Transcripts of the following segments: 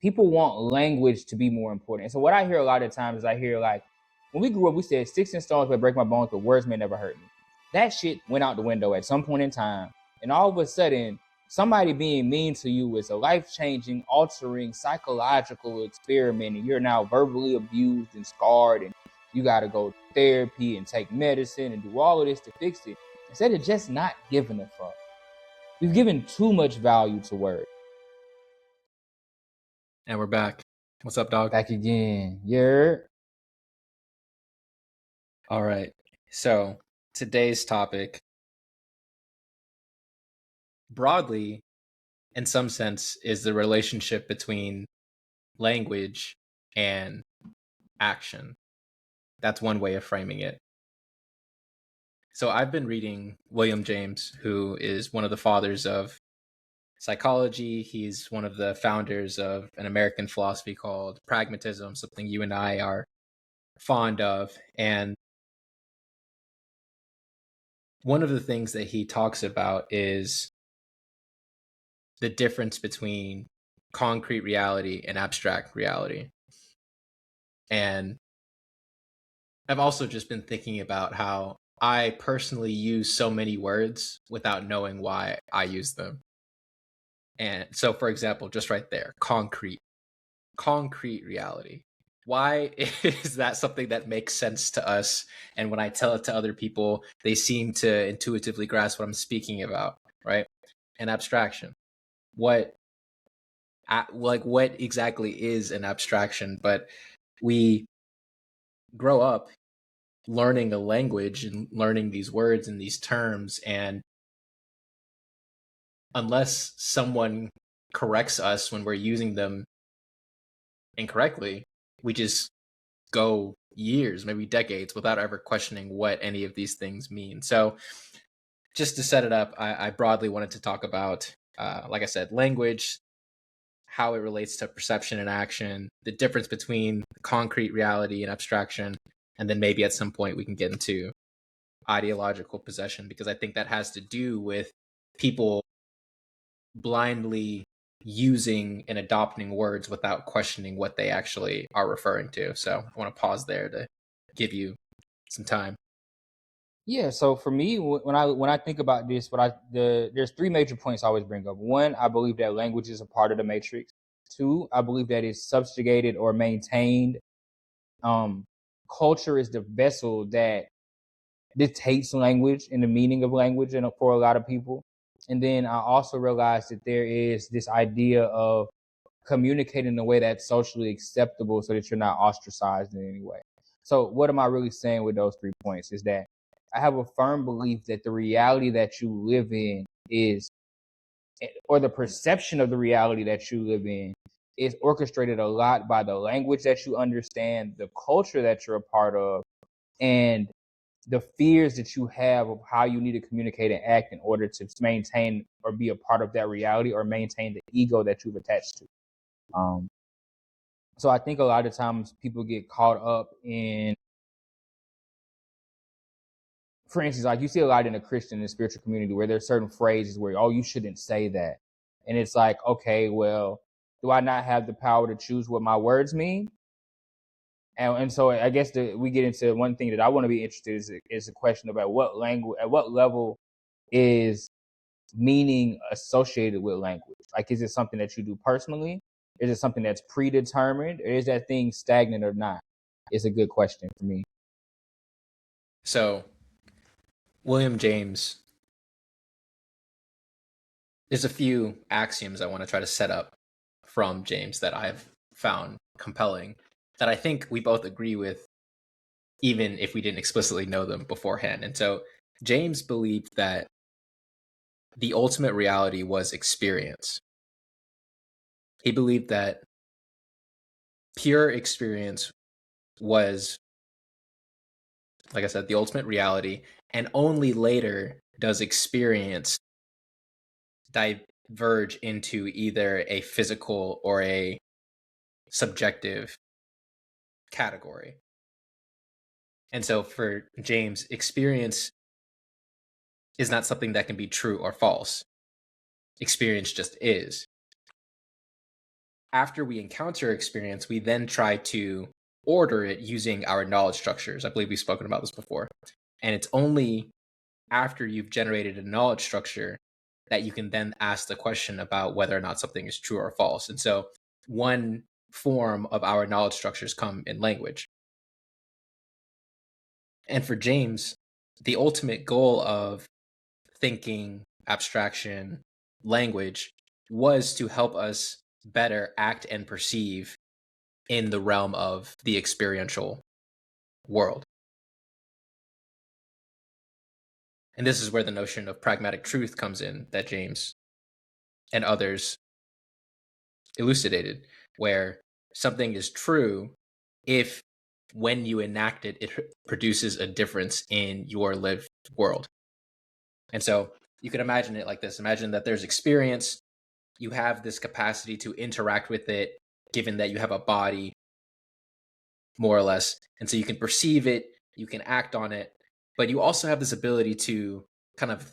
people want language to be more important. And so what I hear a lot of times is I hear like, when we grew up, we said sticks and stones may break my bones, but words may never hurt me. That shit went out the window at some point in time. And all of a sudden, somebody being mean to you is a life-changing, altering, psychological experiment. And you're now verbally abused and scarred. And you got to go to therapy and take medicine and do all of this to fix it. Instead of just not giving a fuck. We've given too much value to words. And we're back. What's up, dog? Back again. Yeah. All right. So today's topic, broadly, in some sense, is the relationship between language and action. That's one way of framing it. So I've been reading William James, who is one of the fathers of psychology. He's one of the founders of an American philosophy called Pragmatism, something you and I are fond of. And one of the things that he talks about is the difference between concrete reality and abstract reality. And I've also just been thinking about how I personally use so many words without knowing why I use them. And so, for example, just right there, concrete reality. Why is that something that makes sense to us? And when I tell it to other people, they seem to intuitively grasp what I'm speaking about, right? An abstraction. What exactly is an abstraction? But we grow up learning a language and learning these words and these terms, and unless someone corrects us when we're using them incorrectly, we just go years, maybe decades, without ever questioning what any of these things mean. So just to set it up, I broadly wanted to talk about, like I said, language, how it relates to perception and action, the difference between concrete reality and abstraction, and then maybe at some point we can get into ideological possession, because I think that has to do with people blindly using and adopting words without questioning what they actually are referring to. So I want to pause there to give you some time. Yeah, so for me, when I think about this, there's three major points I always bring up. One, I believe that language is a part of the matrix. Two, I believe that it's subjugated or maintained. Culture is the vessel that dictates language and the meaning of language, and for a lot of people. And then I also realized that there is this idea of communicating in a way that's socially acceptable so that you're not ostracized in any way. So what am I really saying with those 3 points is that I have a firm belief that the reality that you live in is, or the perception of the reality that you live in, is orchestrated a lot by the language that you understand, the culture that you're a part of, and the fears that you have of how you need to communicate and act in order to maintain or be a part of that reality or maintain the ego that you've attached to. So I think a lot of times people get caught up in, for instance, like you see a lot in the Christian and spiritual community where there's certain phrases where, oh, you shouldn't say that. And it's like, okay, well, do I not have the power to choose what my words mean? And so I guess we get into one thing that I want to be interested is a question about what language, at what level is meaning associated with language? Like, is it something that you do personally? Is it something that's predetermined? Or is that thing stagnant or not? It's a good question for me. So William James, there's a few axioms I want to try to set up from James that I've found compelling, that I think we both agree with, even if we didn't explicitly know them beforehand. And so James believed that the ultimate reality was experience. He believed that pure experience was, like I said, the ultimate reality, and only later does experience diverge into either a physical or a subjective category. And so for James, experience is not something that can be true or false. Experience just is. after we encounter experience, we then try to order it using our knowledge structures. I believe we've spoken about this before. And it's only after you've generated a knowledge structure that you can then ask the question about whether or not something is true or false. And so one form of our knowledge structures come in language. And for James, the ultimate goal of thinking, abstraction, language was to help us better act and perceive in the realm of the experiential world. And this is where the notion of pragmatic truth comes in that James and others elucidated, where something is true if when you enact it, it produces a difference in your lived world. And so you can imagine it like this. Imagine that there's experience, you have this capacity to interact with it, given that you have a body, more or less. And so you can perceive it, you can act on it, but you also have this ability to kind of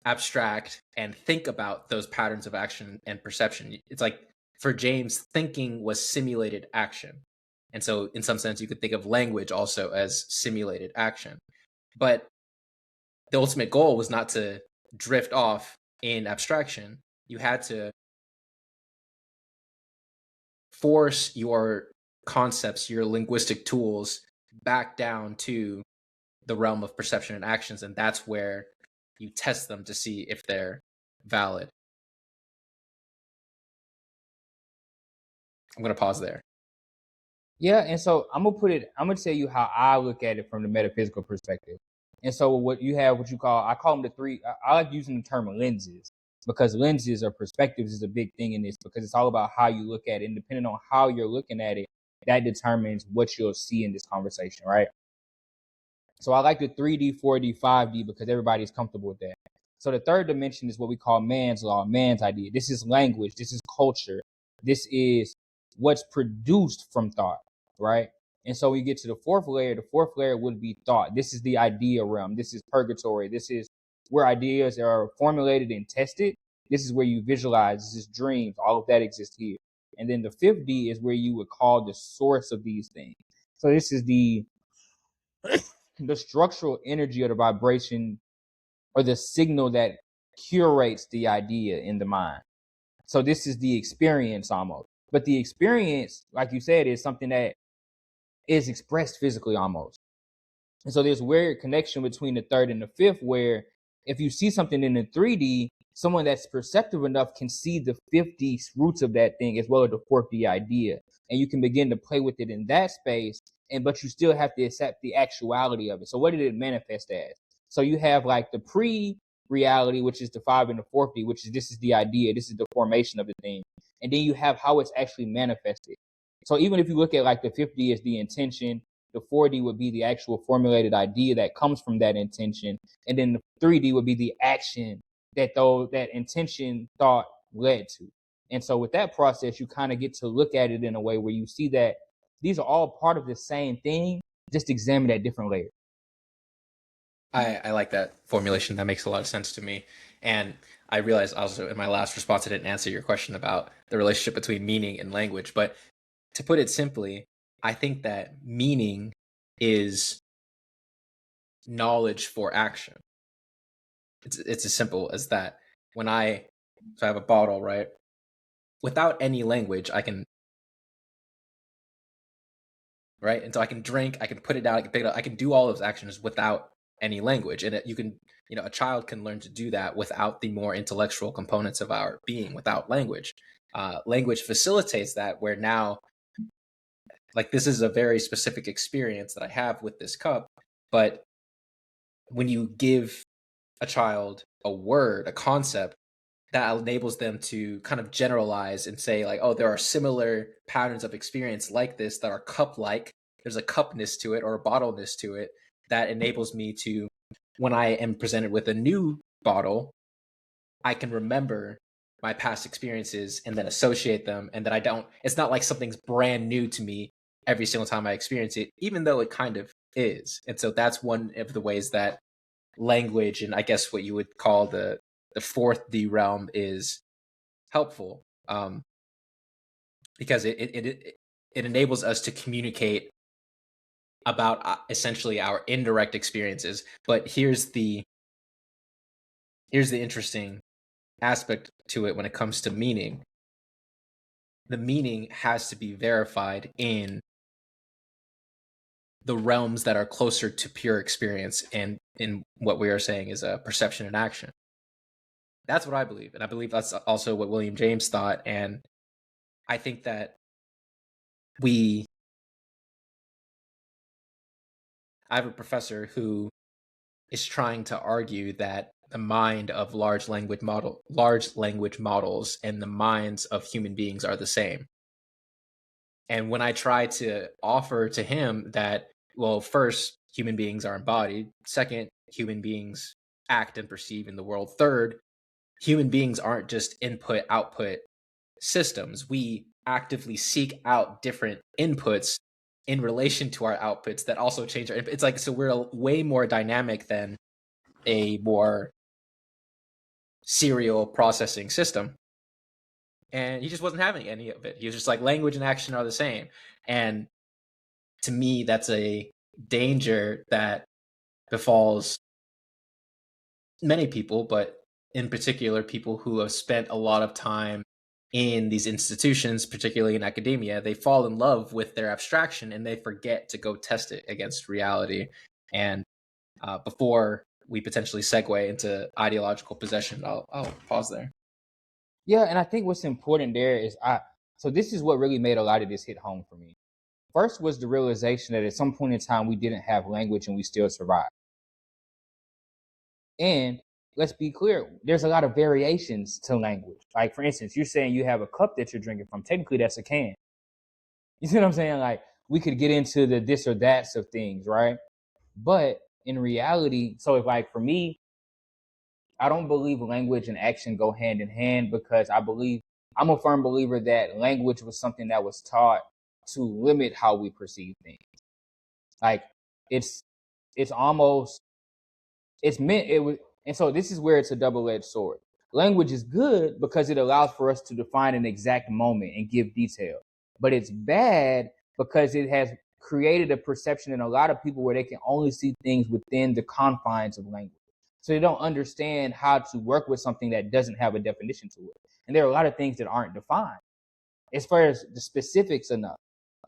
abstract and think about those patterns of action and perception. It's like for James, thinking was simulated action. And so in some sense, you could think of language also as simulated action. But the ultimate goal was not to drift off in abstraction. You had to force your concepts, your linguistic tools back down to the realm of perception and actions. And that's where you test them to see if they're valid. I'm going to pause there. Yeah, and so I'm gonna tell you how I look at it from the metaphysical perspective. And so what you have, what you call, I call them the three. I like using the term lenses because lenses or perspectives is a big thing in this because it's all about how you look at it, and depending on how you're looking at it, that determines what you'll see in this conversation, right? So I like the 3D, 4D, 5D because everybody's comfortable with that. So the third dimension is what we call man's law, man's idea. This is language. This is culture. This is what's produced from thought, right? And so we get to the fourth layer would be thought. This is the idea realm. This is purgatory. This is where ideas are formulated and tested. This is where you visualize. This is dreams. All of that exists here. And then the fifth D is where you would call the source of these things. So this is the structural energy or the vibration or the signal that curates the idea in the mind. So this is the experience almost. But the experience, like you said, is something that is expressed physically almost. And so there's weird connection between the third and the fifth, where if you see something in the 3D, someone that's perceptive enough can see the 5D roots of that thing as well as the 4D idea. And you can begin to play with it in that space, but you still have to accept the actuality of it. So what did it manifest as? So you have like the pre-reality, which is the 5 and the 4D, which is this is the idea, this is the formation of the thing. And then you have how it's actually manifested. So even if you look at like the 5D as the intention, the 4D would be the actual formulated idea that comes from that intention, and then the 3D would be the action that that intention thought led to. And so with that process, you kind of get to look at it in a way where you see that these are all part of the same thing, just examined at different layers. I like that formulation. That makes a lot of sense to me. And I realized also in my last response, I didn't answer your question about the relationship between meaning and language. But to put it simply, I think that meaning is knowledge for action. It's as simple as that. So I have a bottle, right? Without any language, I can, right? And so I can drink, I can put it down, I can pick it up, I can do all those actions without any language. And you can, a child can learn to do that without the more intellectual components of our being, without language. Language facilitates that, where now, like, this is a very specific experience that I have with this cup, but when you give a child a word, a concept, that enables them to kind of generalize and say, like, oh, there are similar patterns of experience like this that are cup-like. There's a cupness to it or a bottleness to it that enables me to, when I am presented with a new bottle, I can remember my past experiences and then associate them, and that it's not like something's brand new to me every single time I experience it, even though it kind of is. And so that's one of the ways that language, and I guess what you would call the fourth D realm, is helpful. because it enables us to communicate about essentially our indirect experiences. But here's the interesting aspect to it when it comes to meaning. The meaning has to be verified in the realms that are closer to pure experience, and in what we are saying is a perception and action. That's what I believe, and I believe that's also what William James thought. And I think that I have a professor who is trying to argue that the mind of large language models and the minds of human beings are the same. And when I try to offer to him that, well, first, human beings are embodied. Second, human beings act and perceive in the world. Third, human beings aren't just input output systems. We actively seek out different inputs in relation to our outputs that also change our input. It's like, so we're way more dynamic than a more serial processing system. And he just wasn't having any of it. He was just like, language and action are the same. And to me, that's a danger that befalls many people, but in particular, people who have spent a lot of time in these institutions, particularly in academia. They fall in love with their abstraction and they forget to go test it against reality. And before we potentially segue into ideological possession, I'll pause there. Yeah, and I think what's important there is so this is what really made a lot of this hit home for me. First was the realization that at some point in time we didn't have language and we still survived. And let's be clear, there's a lot of variations to language. Like, for instance, you're saying you have a cup that you're drinking from. Technically, that's a can. You see what I'm saying? Like, we could get into the this or that's of things, right? But in reality, so if, like, for me, I don't believe language and action go hand in hand, because I'm a firm believer that language was something that was taught to limit how we perceive things. Like, it's almost, it's meant, it was, and so this is where it's a double-edged sword. Language is good because it allows for us to define an exact moment and give detail, but it's bad because it has created a perception in a lot of people where they can only see things within the confines of language. So they don't understand how to work with something that doesn't have a definition to it. And there are a lot of things that aren't defined as far as the specifics enough.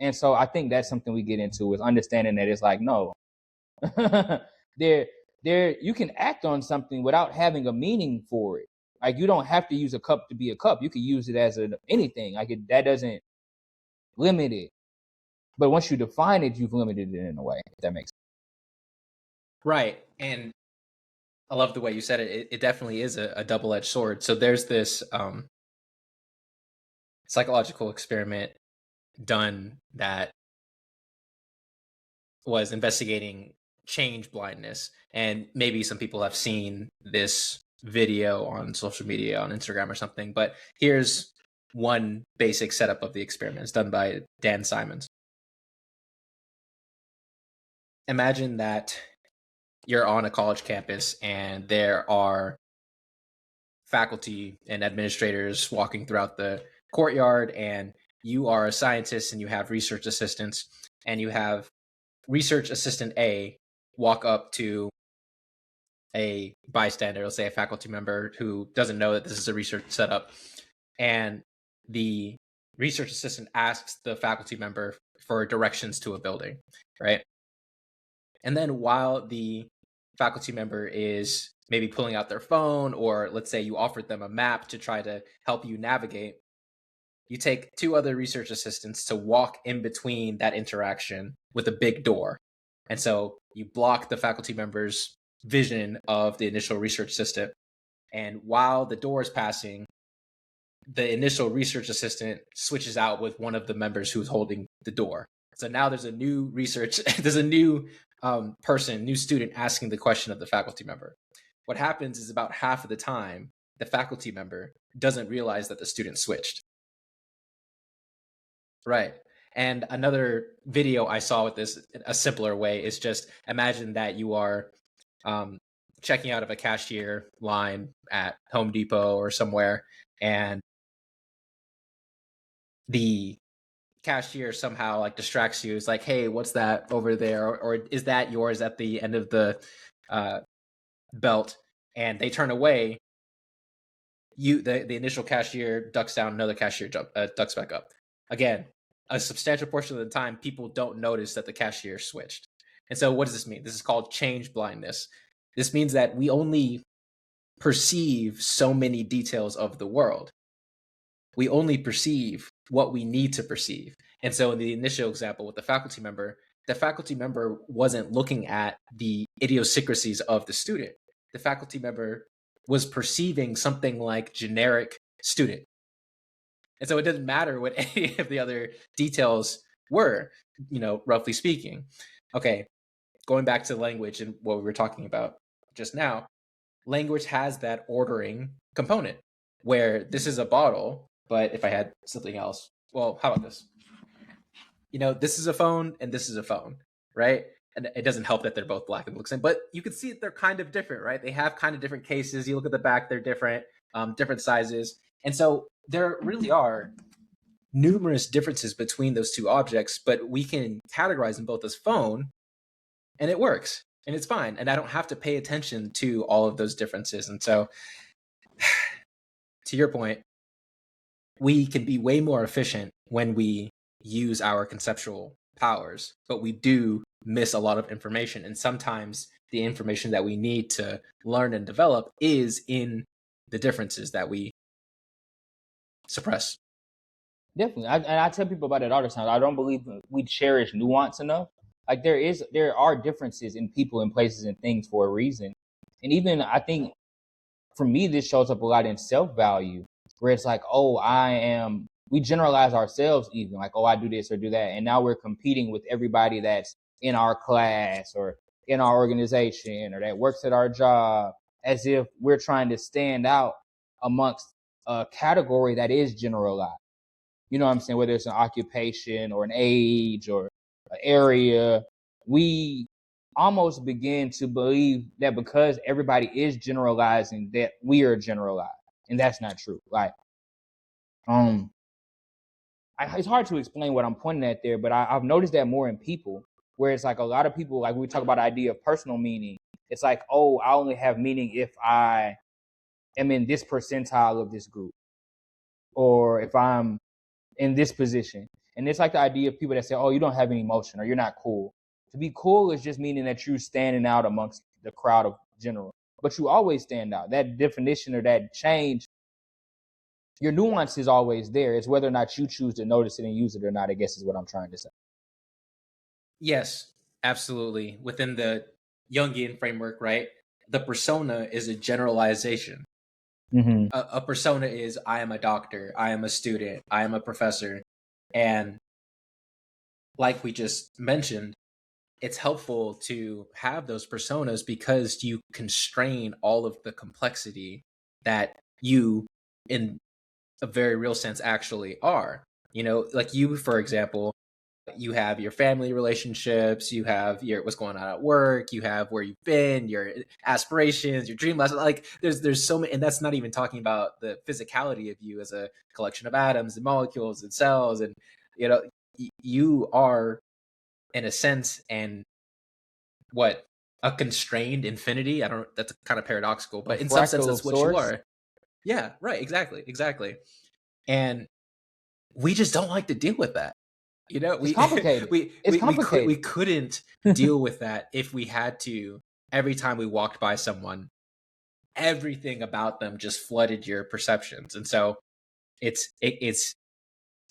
And so I think that's something we get into, is understanding that it's like, no, there you can act on something without having a meaning for it. Like, you don't have to use a cup to be a cup. You can use it as anything. Like, that doesn't limit it. But once you define it, you've limited it in a way, if that makes sense. Right. And I love the way you said it. It definitely is a double-edged sword. So there's this psychological experiment done that was investigating change blindness. And maybe some people have seen this video on social media, on Instagram or something. But here's one basic setup of the experiment. It's done by Dan Simons. Imagine that you're on a college campus and there are faculty and administrators walking throughout the courtyard, and you are a scientist and you have research assistants, and you have research assistant A walk up to a bystander, let's say a faculty member who doesn't know that this is a research setup, and the research assistant asks the faculty member for directions to a building, right? And then while the faculty member is maybe pulling out their phone, or let's say you offered them a map to try to help you navigate, you take two other research assistants to walk in between that interaction with a big door. And so you block the faculty member's vision of the initial research assistant. And while the door is passing, the initial research assistant switches out with one of the members who's holding the door. So now there's a new there's a new new student asking the question of the faculty member. What happens is, about half of the time, the faculty member doesn't realize that the student switched. Right. And another video I saw with this, a simpler way, is just imagine that you are checking out of a cashier line at Home Depot or somewhere, and the cashier somehow like distracts you. It's like, hey, what's that over there? Or is that yours at the end of the belt? And they turn away. The initial cashier ducks down, another cashier ducks back up. Again, a substantial portion of the time, people don't notice that the cashier switched. And so what does this mean? This is called change blindness. This means that we only perceive so many details of the world. We only perceive what we need to perceive. And so in the initial example with the faculty member wasn't looking at the idiosyncrasies of the student. The faculty member was perceiving something like generic student. And so it doesn't matter what any of the other details were, roughly speaking. Okay, going back to language and what we were talking about just now, language has that ordering component where this is a bottle, but if I had something else, well, how about this? This is a phone and this is a phone, right? And it doesn't help that they're both black and look the same, but you can see they're kind of different, right? They have kind of different cases. You look at the back, they're different, different sizes. And so there really are numerous differences between those two objects, but we can categorize them both as phone and it works and it's fine. And I don't have to pay attention to all of those differences. And so to your point, we can be way more efficient when we use our conceptual powers, but we do miss a lot of information. And sometimes the information that we need to learn and develop is in the differences that we suppress. Definitely. I tell people about it all the time. I don't believe we cherish nuance enough. Like there are differences in people and places and things for a reason. And even I think for me, this shows up a lot in self-value, where it's like, oh, we generalize ourselves even, like, oh, I do this or do that. And now we're competing with everybody that's in our class or in our organization or that works at our job, as if we're trying to stand out amongst a category that is generalized. You know what I'm saying? Whether it's an occupation or an age or an area, we almost begin to believe that because everybody is generalizing that we are generalized, and that's not true. Like, it's hard to explain what I'm pointing at there, but I've noticed that more in people, where it's like a lot of people, like we talk about the idea of personal meaning. It's like, oh, I only have meaning if I am in this percentile of this group, or if I'm in this position. And it's like the idea of people that say, oh, you don't have any emotion or you're not cool. To be cool is just meaning that you're standing out amongst the crowd of general, but you always stand out. That definition or that change, your nuance is always there. It's whether or not you choose to notice it and use it or not, I guess is what I'm trying to say. Yes, absolutely. Within the Jungian framework, right? The persona is a generalization. Mm-hmm. A persona is, I am a doctor, I am a student, I am a professor. And like we just mentioned, it's helpful to have those personas because you constrain all of the complexity that you, in a very real sense, actually are. Like you, for example, you have your family relationships, you have your what's going on at work, you have where you've been, your aspirations, your dream life. Like there's so many, and that's not even talking about the physicality of you as a collection of atoms and molecules and cells. And you are, in a sense, and what, a constrained infinity. I don't, that's kind of paradoxical, but in some sense that's what you are. Yeah, right, exactly. And we just don't like to deal with that. It's complicated. We couldn't deal with that if we had to. Every time we walked by someone, everything about them just flooded your perceptions. And so it's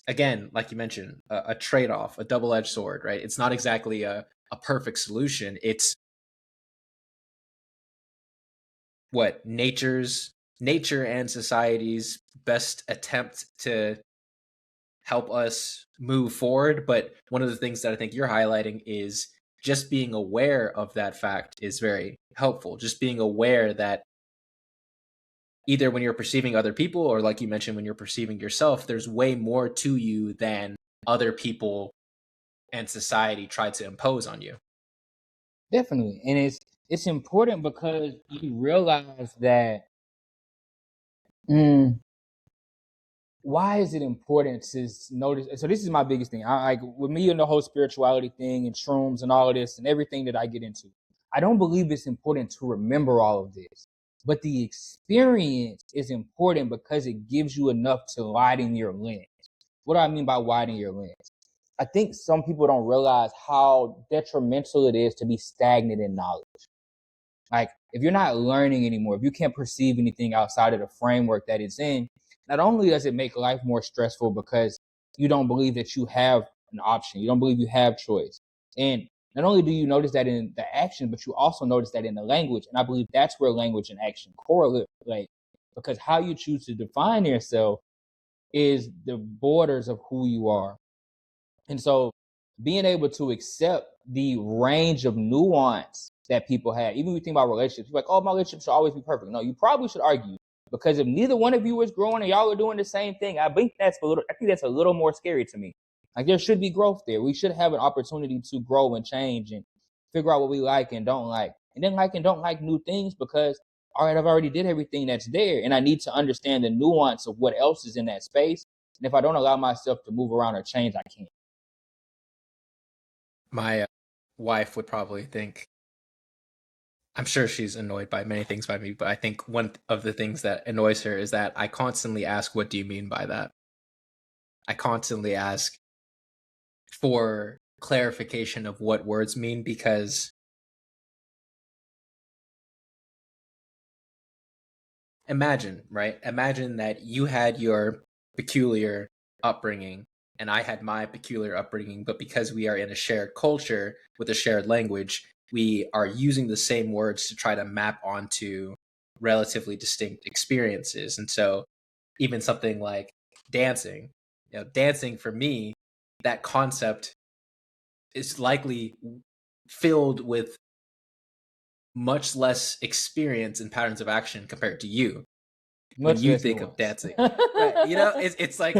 again, like you mentioned, a trade-off, a double-edged sword, right? It's not exactly a perfect solution. It's what nature and society's best attempt to help us move forward. But one of the things that I think you're highlighting is just being aware of that fact is very helpful. Just being aware that either when you're perceiving other people, or like you mentioned, when you're perceiving yourself, there's way more to you than other people and society try to impose on you. Definitely. And it's important because you realize that why is it important to notice? So this is my biggest thing. I like with me and the whole spirituality thing and shrooms and all of this and everything that I get into. I don't believe it's important to remember all of this, but the experience is important because it gives you enough to widen your lens. What do I mean by widen your lens? I think some people don't realize how detrimental it is to be stagnant in knowledge. Like, if you're not learning anymore, if you can't perceive anything outside of the framework that it's in, not only does it make life more stressful because you don't believe that you have an option, you don't believe you have choice. And not only do you notice that in the action, but you also notice that in the language. And I believe that's where language and action correlate, like, because how you choose to define yourself is the borders of who you are. And so being able to accept the range of nuance that people have, even when you think about relationships, you're like, oh, my relationship should always be perfect. No, you probably should argue, because if neither one of you is growing and y'all are doing the same thing, I think that's a little more scary to me. Like, there should be growth there. We should have an opportunity to grow and change and figure out what we like and don't like. And then like and don't like new things because, all right, I've already did everything that's there. And I need to understand the nuance of what else is in that space. And if I don't allow myself to move around or change, I can't. My wife would probably think, I'm sure she's annoyed by many things by me, but I think one of the things that annoys her is that I constantly ask, what do you mean by that? I constantly ask for clarification of what words mean, because imagine, right? Imagine that you had your peculiar upbringing and I had my peculiar upbringing, but because we are in a shared culture with a shared language, we are using the same words to try to map onto relatively distinct experiences. And so even something like dancing, dancing for me, that concept is likely filled with much less experience and patterns of action compared to you when Much you less think of nuance. dancing. Right. It's like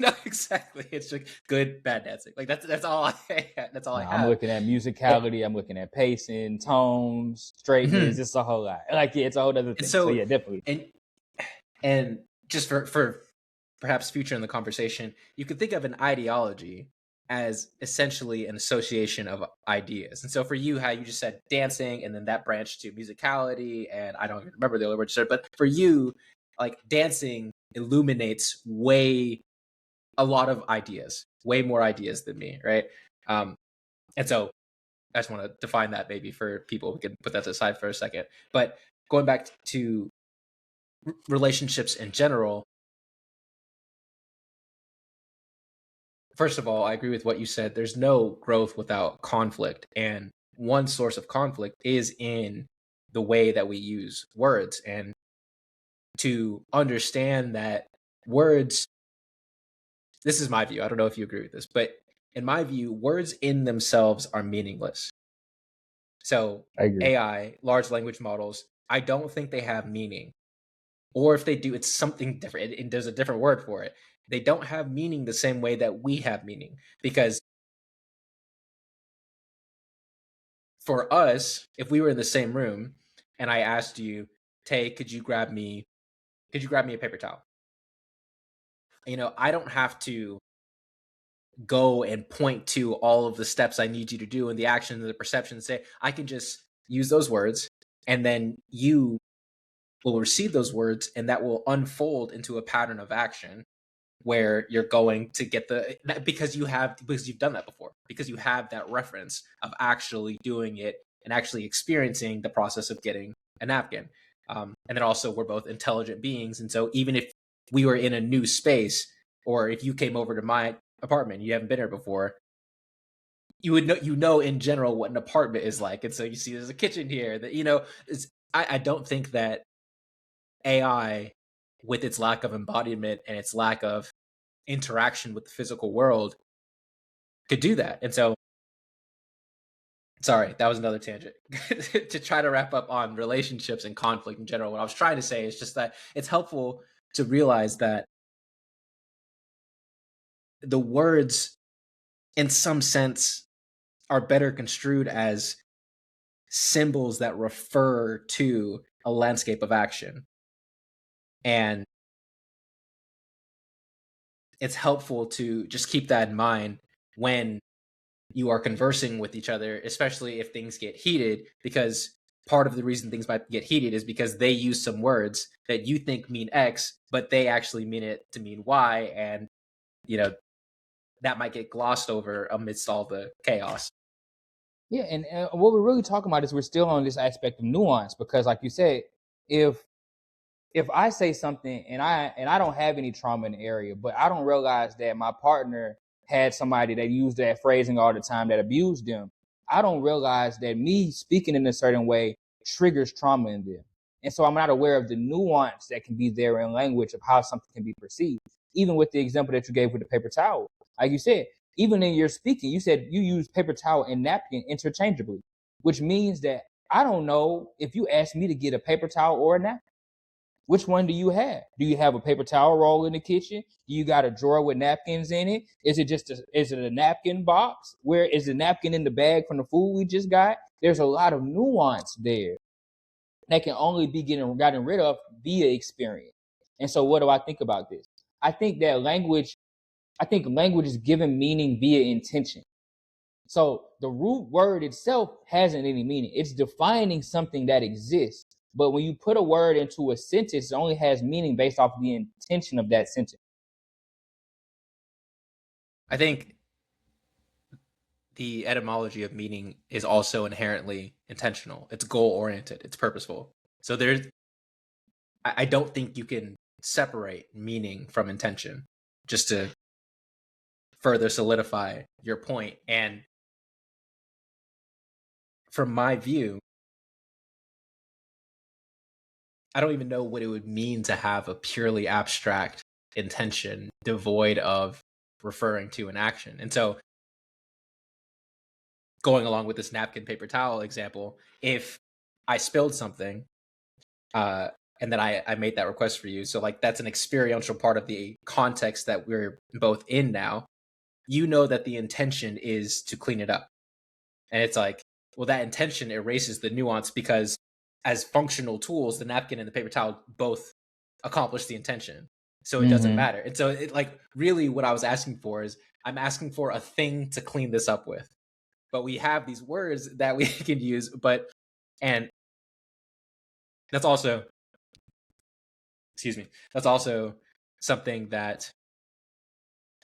no, exactly. It's like good, bad dancing. Like that's all I I'm have. looking at musicality. I'm looking at pacing, tones, straightness. Mhm. It's a whole lot. Like, yeah, it's a whole other And thing. So so yeah, definitely. and just for perhaps future in the conversation, you could think of an ideology as essentially an association of ideas. And so for you, how you just said dancing, and then that branched to musicality, and I don't even remember the other word you said, but for you, like dancing illuminates a lot of ideas, way more ideas than me, right? And so I just want to define that maybe for people. We can put that aside for a second. But going back to relationships in general, first of all, I agree with what you said. There's no growth without conflict. And one source of conflict is in the way that we use words. And to understand that words, this is my view. I don't know if you agree with this, but in my view, words in themselves are meaningless. So I agree. AI, large language models, I don't think they have meaning. Or if they do, it's something different. And there's a different word for it. They don't have meaning the same way that we have meaning. Because for us, if we were in the same room and I asked you, Tay, could you grab me a paper towel? I don't have to go and point to all of the steps I need you to do and the actions and the perceptions. Say, I can just use those words, and then you will receive those words, and that will unfold into a pattern of action where you're going to get because you've done that before, because you have that reference of actually doing it and actually experiencing the process of getting a napkin. And then also, we're both intelligent beings, and so even if we were in a new space, or if you came over to my apartment, you haven't been here before, you would know in general what an apartment is like. And so you see there's a kitchen here that I don't think that AI, with its lack of embodiment and its lack of interaction with the physical world, could do that. And so, sorry, that was another tangent. To try to wrap up on relationships and conflict in general, what I was trying to say is just that it's helpful to realize that the words, in some sense, are better construed as symbols that refer to a landscape of action. And it's helpful to just keep that in mind when you are conversing with each other, especially if things get heated, because part of the reason things might get heated is because they use some words that you think mean X, but they actually mean it to mean Y. And, that might get glossed over amidst all the chaos. Yeah, and what we're really talking about is we're still on this aspect of nuance, because like you said, if I say something and I don't have any trauma in the area, but I don't realize that my partner had somebody that used that phrasing all the time that abused them, I don't realize that me speaking in a certain way triggers trauma in them. And so I'm not aware of the nuance that can be there in language of how something can be perceived. Even with the example that you gave with the paper towel, like you said, even in your speaking, you said you use paper towel and napkin interchangeably, which means that I don't know if you ask me to get a paper towel or a napkin. Which one do you have? Do you have a paper towel roll in the kitchen? Do you got a drawer with napkins in it? Is it a napkin box? Where is the napkin in the bag from the food we just got? There's a lot of nuance there that can only be gotten rid of via experience. And so what do I think about this? I think language is given meaning via intention. So the root word itself hasn't any meaning. It's defining something that exists. But when you put a word into a sentence, it only has meaning based off of the intention of that sentence. I think the etymology of meaning is also inherently intentional. It's goal-oriented. It's purposeful. So I don't think you can separate meaning from intention, just to further solidify your point. And from my view, I don't even know what it would mean to have a purely abstract intention devoid of referring to an action. And so, going along with this napkin paper towel example, if I spilled something and then I made that request for you, so like that's an experiential part of the context that we're both in now, you know that the intention is to clean it up. And it's like, well, that intention erases the nuance, because as functional tools, the napkin and the paper towel both accomplish the intention. So it doesn't matter. And so it, like, really what I was asking for is I'm asking for a thing to clean this up with. But we have these words that we can use, and that's also, that's also something that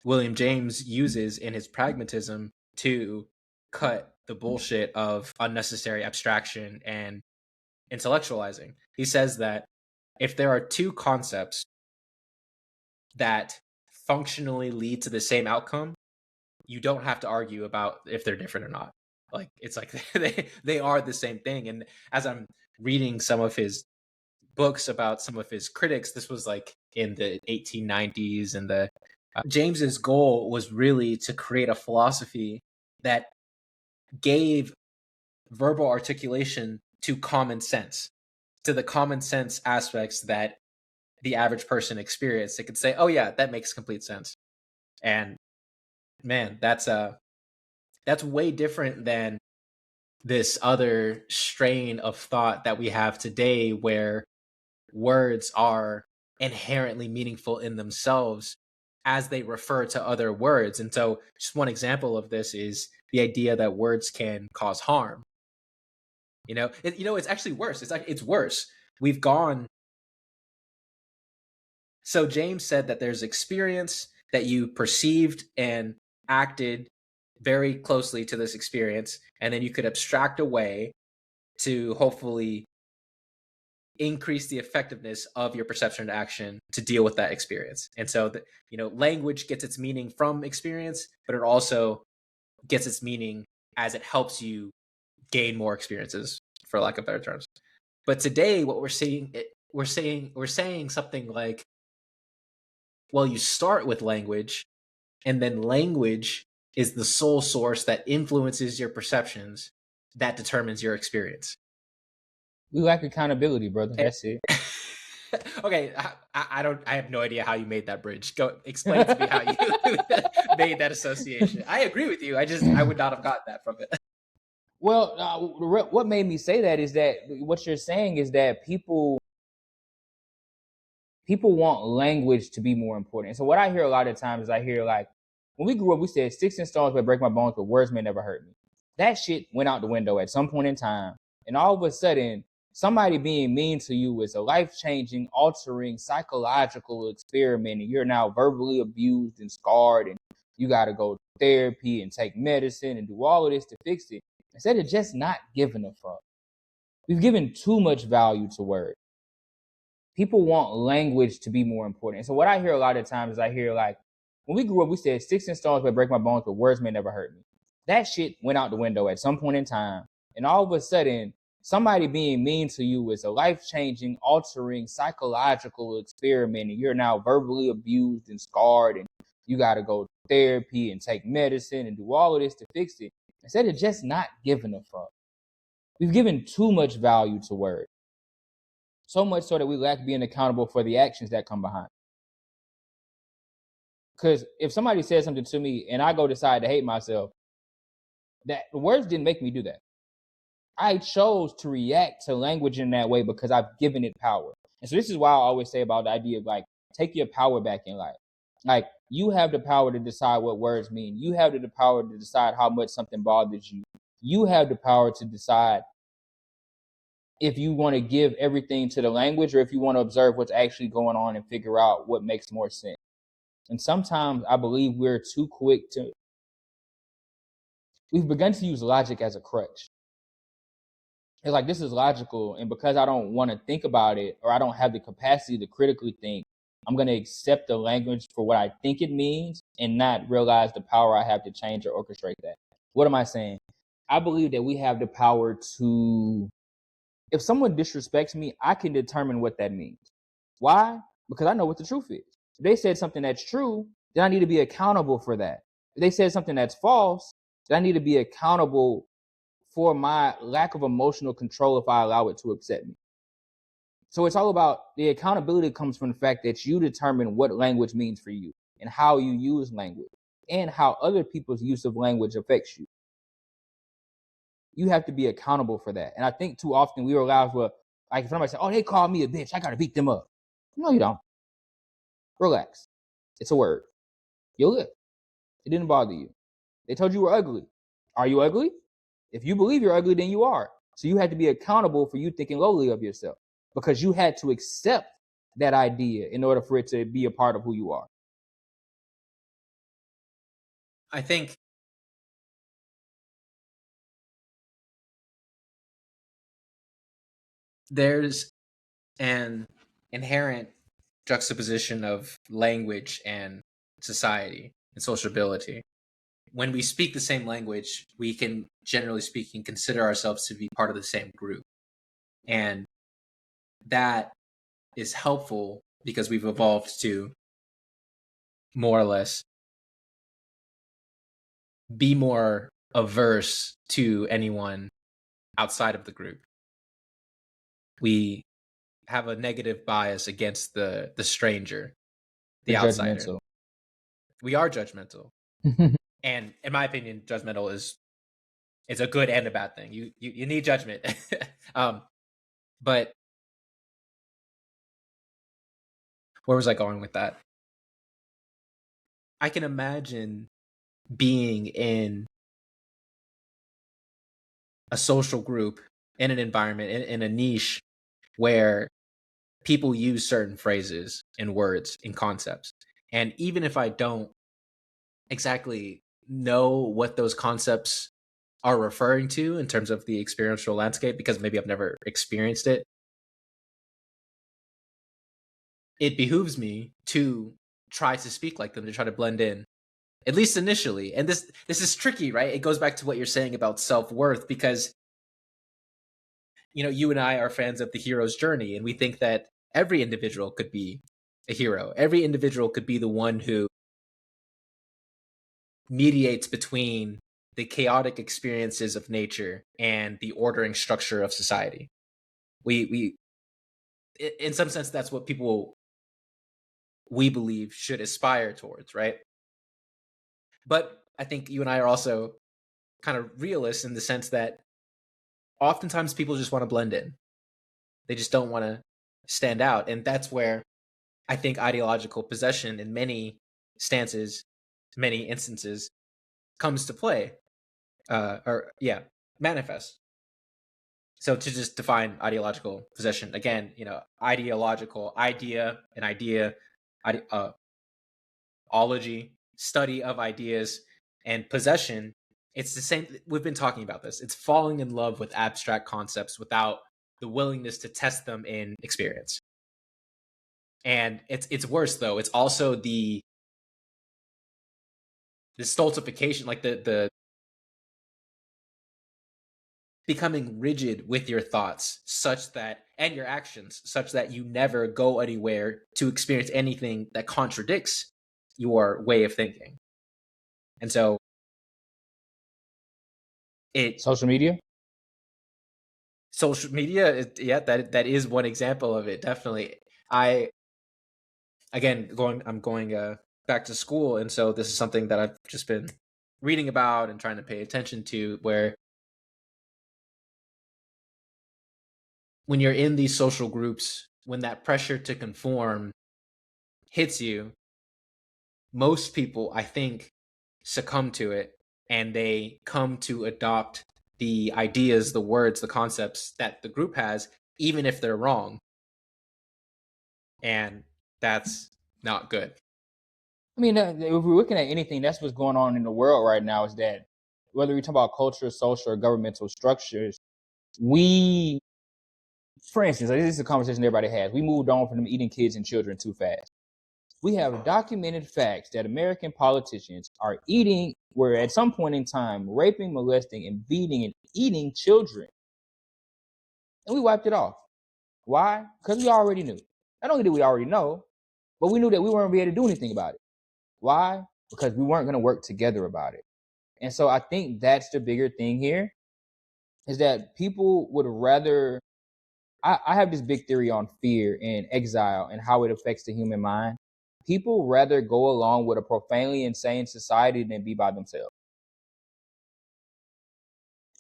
William James uses in his Pragmatism to cut the bullshit of unnecessary abstraction and intellectualizing. He says that if there are two concepts that functionally lead to the same outcome, you don't have to argue about if they're different or not. Like, it's like they are the same thing. And as I'm reading some of his books about some of his critics, this was like in the 1890s, and the James's goal was really to create a philosophy that gave verbal articulation to common sense, to the common sense aspects that the average person experienced. It could say, oh yeah, that makes complete sense. And man, that's way different than this other strain of thought that we have today, where words are inherently meaningful in themselves as they refer to other words. And so just one example of this is the idea that words can cause harm. It's actually worse. It's worse. We've gone. So James said that there's experience, that you perceived and acted very closely to this experience, and then you could abstract away to hopefully increase the effectiveness of your perception and action to deal with that experience. And so, language gets its meaning from experience, but it also gets its meaning as it helps you gain more experiences, for lack of better terms. But today, what we're saying something like, well, you start with language, and then language is the sole source that influences your perceptions, that determines your experience. We lack accountability, brother. That's it. Okay, I have no idea how you made that bridge. Go explain to me how you made that association. I agree with you. I would not have gotten that from it. Well, what made me say that is that what you're saying is that people people want language to be more important. And so what I hear a lot of times is I hear like, when we grew up, we said sticks and stones may break my bones, but words may never hurt me. That shit went out the window at some point in time. And all of a sudden, somebody being mean to you is a life-changing, altering, psychological experiment. And you're now verbally abused and scarred. And you got to go to therapy and take medicine and do all of this to fix it. Instead of just not giving a fuck. We've given too much value to words. People want language to be more important. And so what I hear a lot of times is I hear like, when we grew up, we said sticks and stones may break my bones, but words may never hurt me. That shit went out the window at some point in time. And all of a sudden, somebody being mean to you is a life-changing, altering, psychological experiment. And you're now verbally abused and scarred. And you got to go to therapy and take medicine and do all of this to fix it. Instead of just not giving a fuck. We've given too much value to words. So much so that we lack being accountable for the actions that come behind. Because if somebody says something to me and I go decide to hate myself, that the words didn't make me do that. I chose to react to language in that way because I've given it power. And so this is why I always say about the idea of like, take your power back in life. Like, you have the power to decide what words mean. You have the power to decide how much something bothers you. You have the power to decide if you want to give everything to the language or if you want to observe what's actually going on and figure out what makes more sense. And sometimes I believe we're too quick to, we've begun to use logic as a crutch. It's like, this is logical, and because I don't want to think about it, or I don't have the capacity to critically think, I'm going to accept the language for what I think it means and not realize the power I have to change or orchestrate that. What am I saying? I believe that we have the power to, if someone disrespects me, I can determine what that means. Why? Because I know what the truth is. If they said something that's true, then I need to be accountable for that. If they said something that's false, then I need to be accountable for my lack of emotional control if I allow it to upset me. So it's all about, the accountability comes from the fact that you determine what language means for you and how you use language and how other people's use of language affects you. You have to be accountable for that. And I think too often we are allowed to, like, if somebody says, oh, they called me a bitch, I got to beat them up. No, you don't. Relax. It's a word. You'll live. It didn't bother you. They told you were ugly. Are you ugly? If you believe you're ugly, then you are. So you have to be accountable for you thinking lowly of yourself because you had to accept that idea in order for it to be a part of who you are. I think there's an inherent juxtaposition of language and society and sociability. When we speak the same language, we can, generally speaking, consider ourselves to be part of the same group. And that is helpful because we've evolved to more or less be more averse to anyone outside of the group. We have a negative bias against the stranger, the outsider. Judgmental. We are judgmental. And in my opinion, judgmental is a good and a bad thing. You need judgment. But where was I going with that? I can imagine being in a social group, in an environment, in a niche where people use certain phrases and words and concepts. And even if I don't exactly know what those concepts are referring to in terms of the experiential landscape, because maybe I've never experienced it, it behooves me to try to speak like them, to try to blend in, at least initially. And this is tricky, right? It goes back to what you're saying about self-worth, because you and I are fans of the hero's journey, and we think that every individual could be a hero. Every individual could be the one who mediates between the chaotic experiences of nature and the ordering structure of society. We in some sense, that's what people, we believe, should aspire towards, right? But I think you and I are also kind of realists in the sense that oftentimes people just want to blend in. They just don't want to stand out. And that's where I think ideological possession in many instances comes to play, manifest. So to just define ideological possession again, ideological an idea, ology, study of ideas, and possession. It's the same. We've been talking about this. It's falling in love with abstract concepts without the willingness to test them in experience. And it's worse though. It's also the stultification, like the becoming rigid with your thoughts and your actions such that you never go anywhere to experience anything that contradicts your way of thinking. And so social media that is one example of it. Definitely. I'm going back to school, and so this is something that I've just been reading about and trying to pay attention to, where when you're in these social groups, when that pressure to conform hits you, most people, I think, succumb to it, and they come to adopt the ideas, the words, the concepts that the group has, even if they're wrong. And that's not good. I mean, if we're looking at anything, that's what's going on in the world right now, is that whether we talk about culture, social, or governmental structures, for instance, this is a conversation everybody has. We moved on from them eating kids and children too fast. We have documented facts that American politicians are were at some point in time raping, molesting, and beating and eating children. And we wiped it off. Why? Because we already knew. Not only did we already know, but we knew that we weren't going to be able to do anything about it. Why? Because we weren't going to work together about it. And so I think that's the bigger thing here, is that people would rather, I have this big theory on fear and exile and how it affects the human mind. People rather go along with a profanely insane society than be by themselves.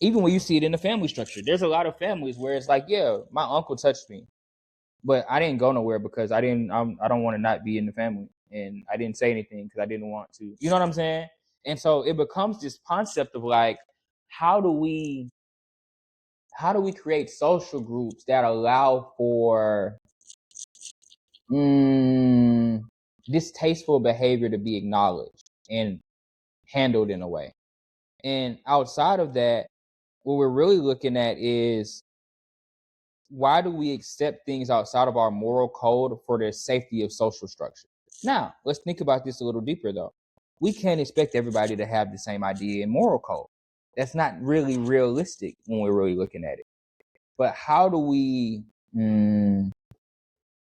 Even when you see it in the family structure, there's a lot of families where it's like, yeah, my uncle touched me, but I didn't go nowhere because I don't want to not be in the family. And I didn't say anything because I didn't want to. You know what I'm saying? And so it becomes this concept of like, how do we create social groups that allow for distasteful behavior to be acknowledged and handled in a way? And outside of that, what we're really looking at is, why do we accept things outside of our moral code for the safety of social structure? Now, let's think about this a little deeper, though. We can't expect everybody to have the same idea and moral code. That's not really realistic when we're really looking at it. But how do we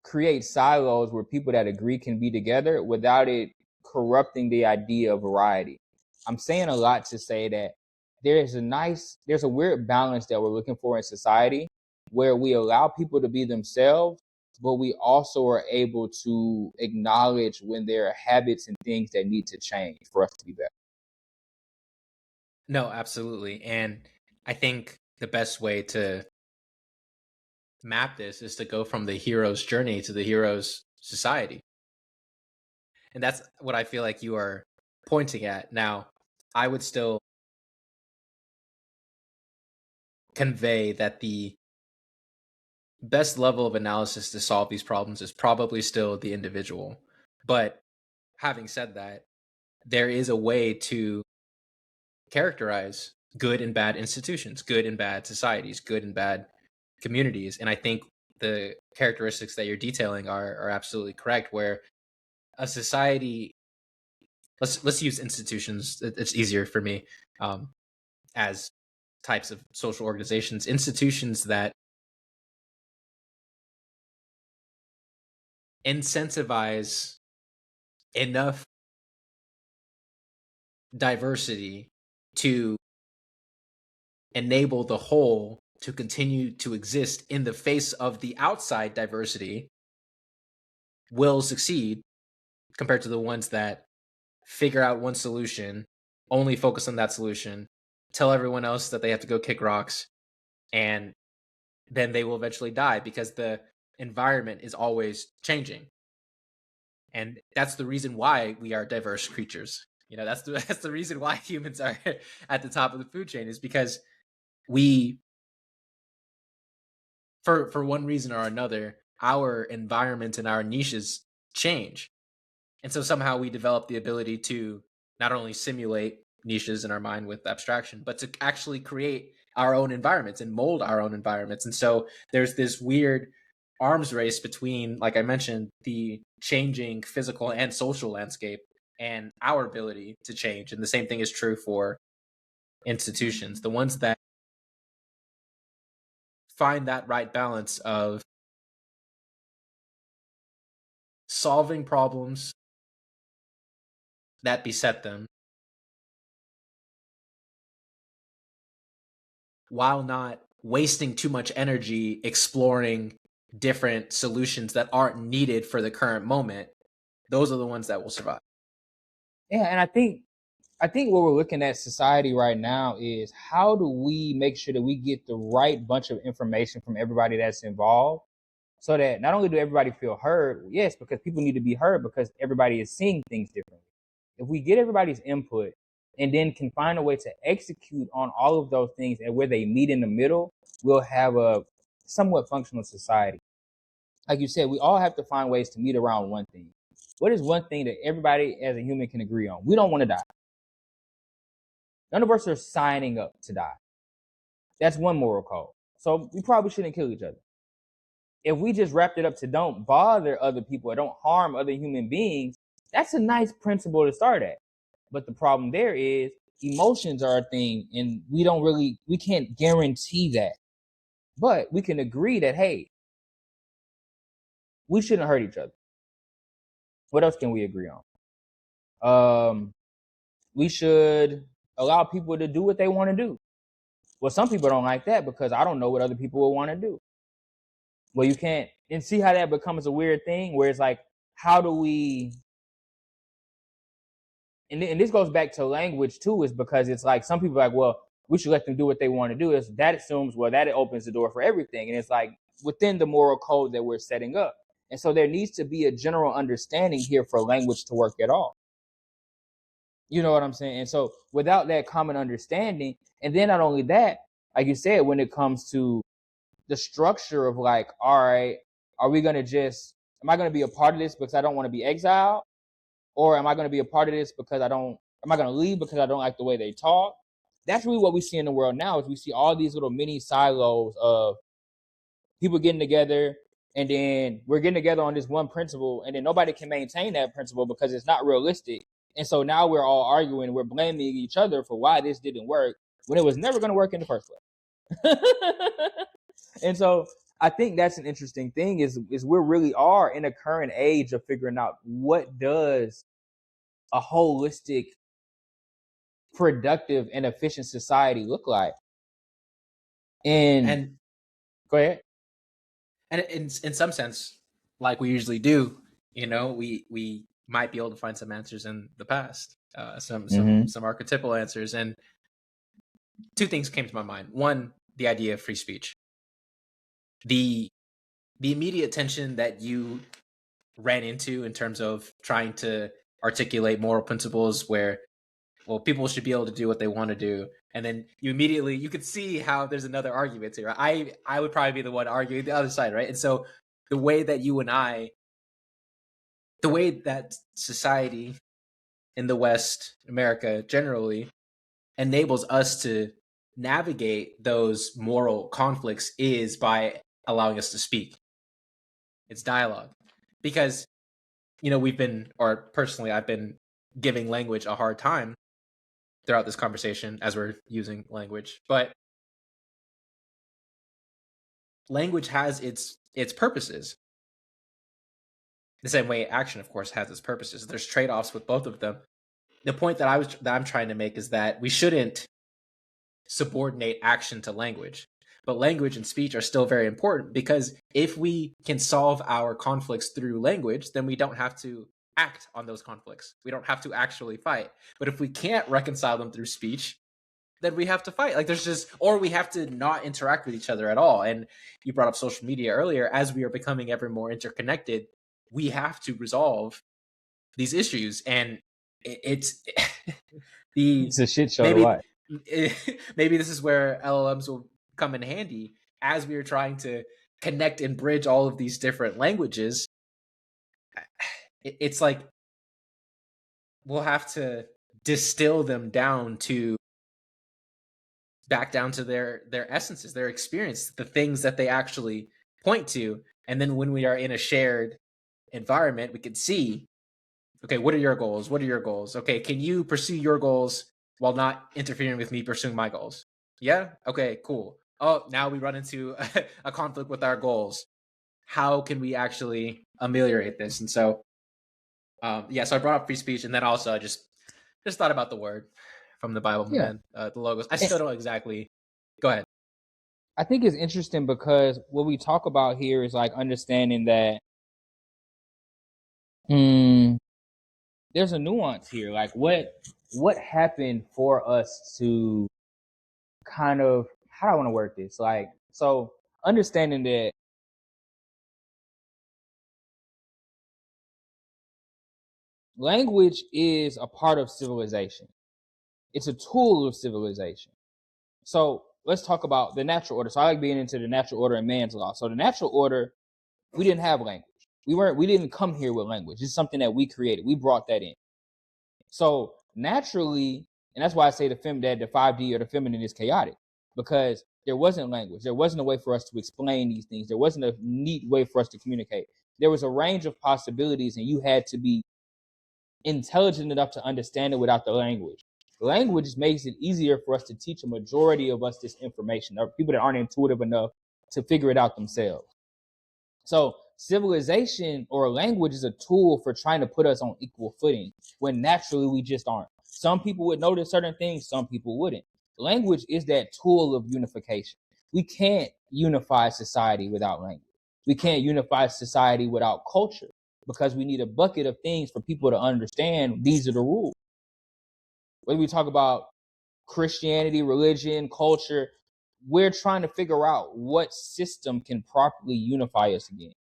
create silos where people that agree can be together without it corrupting the idea of variety? I'm saying a lot to say that there's a weird balance that we're looking for in society, where we allow people to be themselves, but we also are able to acknowledge when there are habits and things that need to change for us to be better. No, absolutely. And I think the best way to map this is to go from the hero's journey to the hero's society. And that's what I feel like you are pointing at. Now, I would still convey that the best level of analysis to solve these problems is probably still the individual. But having said that, there is a way to characterize good and bad institutions, good and bad societies, good and bad communities. And I think the characteristics that you're detailing are absolutely correct, where a society, let's use institutions, it's easier for me, as types of social organizations, institutions that incentivize enough diversity to enable the whole to continue to exist in the face of the outside diversity will succeed, compared to the ones that figure out one solution, only focus on that solution, tell everyone else that they have to go kick rocks, and then they will eventually die because the environment is always changing. And that's the reason why we are diverse creatures. That's the reason why humans are at the top of the food chain, is because we, for one reason or another, our environment and our niches change. And so somehow we develop the ability to not only simulate niches in our mind with abstraction, but to actually create our own environments and mold our own environments. And so there's this weird arms race between, like I mentioned, the changing physical and social landscape and our ability to change. And the same thing is true for institutions. The ones that find that right balance of solving problems that beset them while not wasting too much energy exploring different solutions that aren't needed for the current moment, those are the ones that will survive. Yeah, and I think what we're looking at society right now is how do we make sure that we get the right bunch of information from everybody that's involved, so that not only do everybody feel heard, yes, because people need to be heard because everybody is seeing things differently. If we get everybody's input and then can find a way to execute on all of those things and where they meet in the middle, we'll have a somewhat functional society. Like you said, we all have to find ways to meet around one thing. What is one thing that everybody as a human can agree on? We don't want to die. None of us are signing up to die. That's one moral code. So we probably shouldn't kill each other. If we just wrapped it up to don't bother other people or don't harm other human beings, that's a nice principle to start at. But the problem there is emotions are a thing, and we can't guarantee that. But we can agree that, hey, we shouldn't hurt each other. What else can we agree on? We should allow people to do what they want to do. Well, some people don't like that because I don't know what other people will want to do. Well, you can't, and see how that becomes a weird thing where it's like, how do we, and this goes back to language too, is because it's like some people are like, well, we should let them do what they want to do. That assumes, well, that it opens the door for everything. And it's like within the moral code that we're setting up. And so there needs to be a general understanding here for language to work at all. You know what I'm saying? And so without that common understanding, and then not only that, like you said, when it comes to the structure of like, all right, am I going to be a part of this because I don't want to be exiled? Or am I going to be a part of this because am I going to leave because I don't like the way they talk? That's really what we see in the world now, is we see all these little mini silos of people getting together, and then we're getting together on this one principle, and then nobody can maintain that principle because it's not realistic. And so now we're all arguing, we're blaming each other for why this didn't work when it was never going to work in the first place. And so I think that's an interesting thing is we really are in a current age of figuring out what does a holistic, productive, and efficient society look like. And go ahead. And in some sense, like we usually do, we might be able to find some answers in the past, some archetypal answers. And two things came to my mind. One, the idea of free speech. The immediate tension that you ran into in terms of trying to articulate moral principles where, well, people should be able to do what they want to do. And then you could see how there's another argument here. I would probably be the one arguing the other side, right? And so the way that the way that society in the West, America generally, enables us to navigate those moral conflicts is by allowing us to speak. It's dialogue. Because, I've been giving language a hard time throughout this conversation as we're using language. But language has its purposes. The same way action, of course, has its purposes. There's trade-offs with both of them. The point that I'm trying to make is that we shouldn't subordinate action to language. But language and speech are still very important, because if we can solve our conflicts through language, then we don't have to act on those conflicts. We don't have to actually fight. But if we can't reconcile them through speech, then we have to fight. Like or we have to not interact with each other at all. And you brought up social media earlier. As we are becoming ever more interconnected, we have to resolve these issues, and it's the It's a shit show to maybe watch. maybe this is where LLMs will come in handy as we are trying to connect and bridge all of these different languages. It's like we'll have to distill them down to back down to their essences, their experience, the things that they actually point to, and then when we are in a shared environment, we can see, okay, what are your goals? What are your goals? Okay, can you pursue your goals while not interfering with me pursuing my goals? Yeah? Okay, cool. Oh, now we run into a conflict with our goals. How can we actually ameliorate this? And so, so I brought up free speech, and then also I just thought about the word from the Bible, Yeah. man, the logos. I still don't exactly. Go ahead. I think it's interesting because what we talk about here is like understanding that there's a nuance here. Like what happened for us to kind of, how do I want to word this? Like, so understanding that language is a part of civilization. It's a tool of civilization. So let's talk about the natural order. So I like being into the natural order and man's law. So the natural order, we didn't have language. We didn't come here with language. It's something that we created. We brought that in. So naturally, and that's why I say the 5D or the feminine is chaotic, because there wasn't language. There wasn't a way for us to explain these things. There wasn't a neat way for us to communicate. There was a range of possibilities, and you had to be intelligent enough to understand it without the language. Language makes it easier for us to teach a majority of us this information. There are people that aren't intuitive enough to figure it out themselves. So civilization or language is a tool for trying to put us on equal footing when naturally we just aren't. Some people would notice certain things, some people wouldn't. Language is that tool of unification. We can't unify society without language. We can't unify society without culture, because we need a bucket of things for people to understand these are the rules. When we talk about Christianity, religion, culture, we're trying to figure out what system can properly unify us again.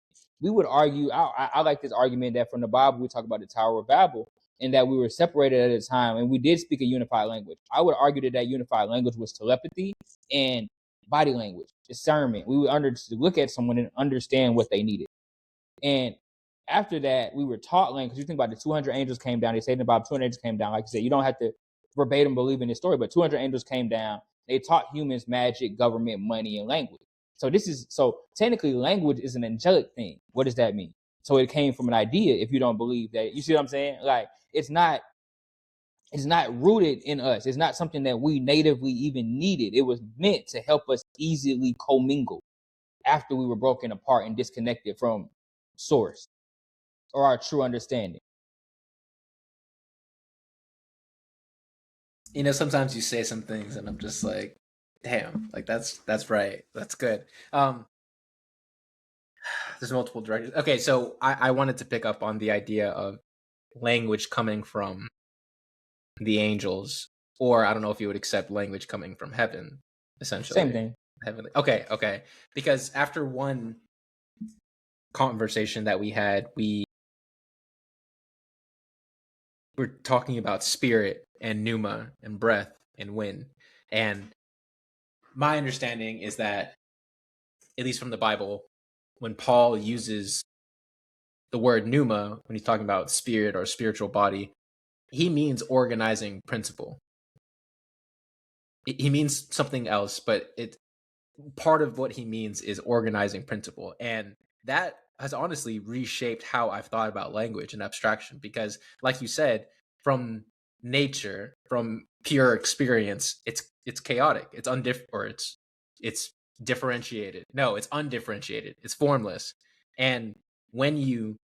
We would argue, I like this argument that from the Bible, we talk about the Tower of Babel, and that we were separated at a time, and we did speak a unified language. I would argue that that unified language was telepathy and body language, discernment. We would look at someone and understand what they needed. And after that, we were taught language. You think about the 200 angels came down. They say about 200 angels came down. Like you said, you don't have to verbatim believe in this story, but 200 angels came down. They taught humans magic, government, money, and language. So technically language is an angelic thing. What does that mean? So it came from an idea. If you don't believe that, you see what I'm saying? Like it's not rooted in us. It's not something that we natively even needed. It was meant to help us easily commingle after we were broken apart and disconnected from source or our true understanding. You know, sometimes you say some things and I'm just like, damn, like that's right. That's good. There's multiple directions. Okay, so I wanted to pick up on the idea of language coming from the angels, or I don't know if you would accept language coming from heaven, essentially. Same thing. Heavenly. Okay. Because after one conversation that we had, we were talking about spirit and pneuma and breath and wind. And my understanding is that, at least from the Bible, when Paul uses the word pneuma, when he's talking about spirit or spiritual body, he means organizing principle. He means something else, but part of what he means is organizing principle. And that has honestly reshaped how I've thought about language and abstraction, because like you said, from nature, from pure experience, it's chaotic, it's it's differentiated. No, it's undifferentiated, it's formless. And when you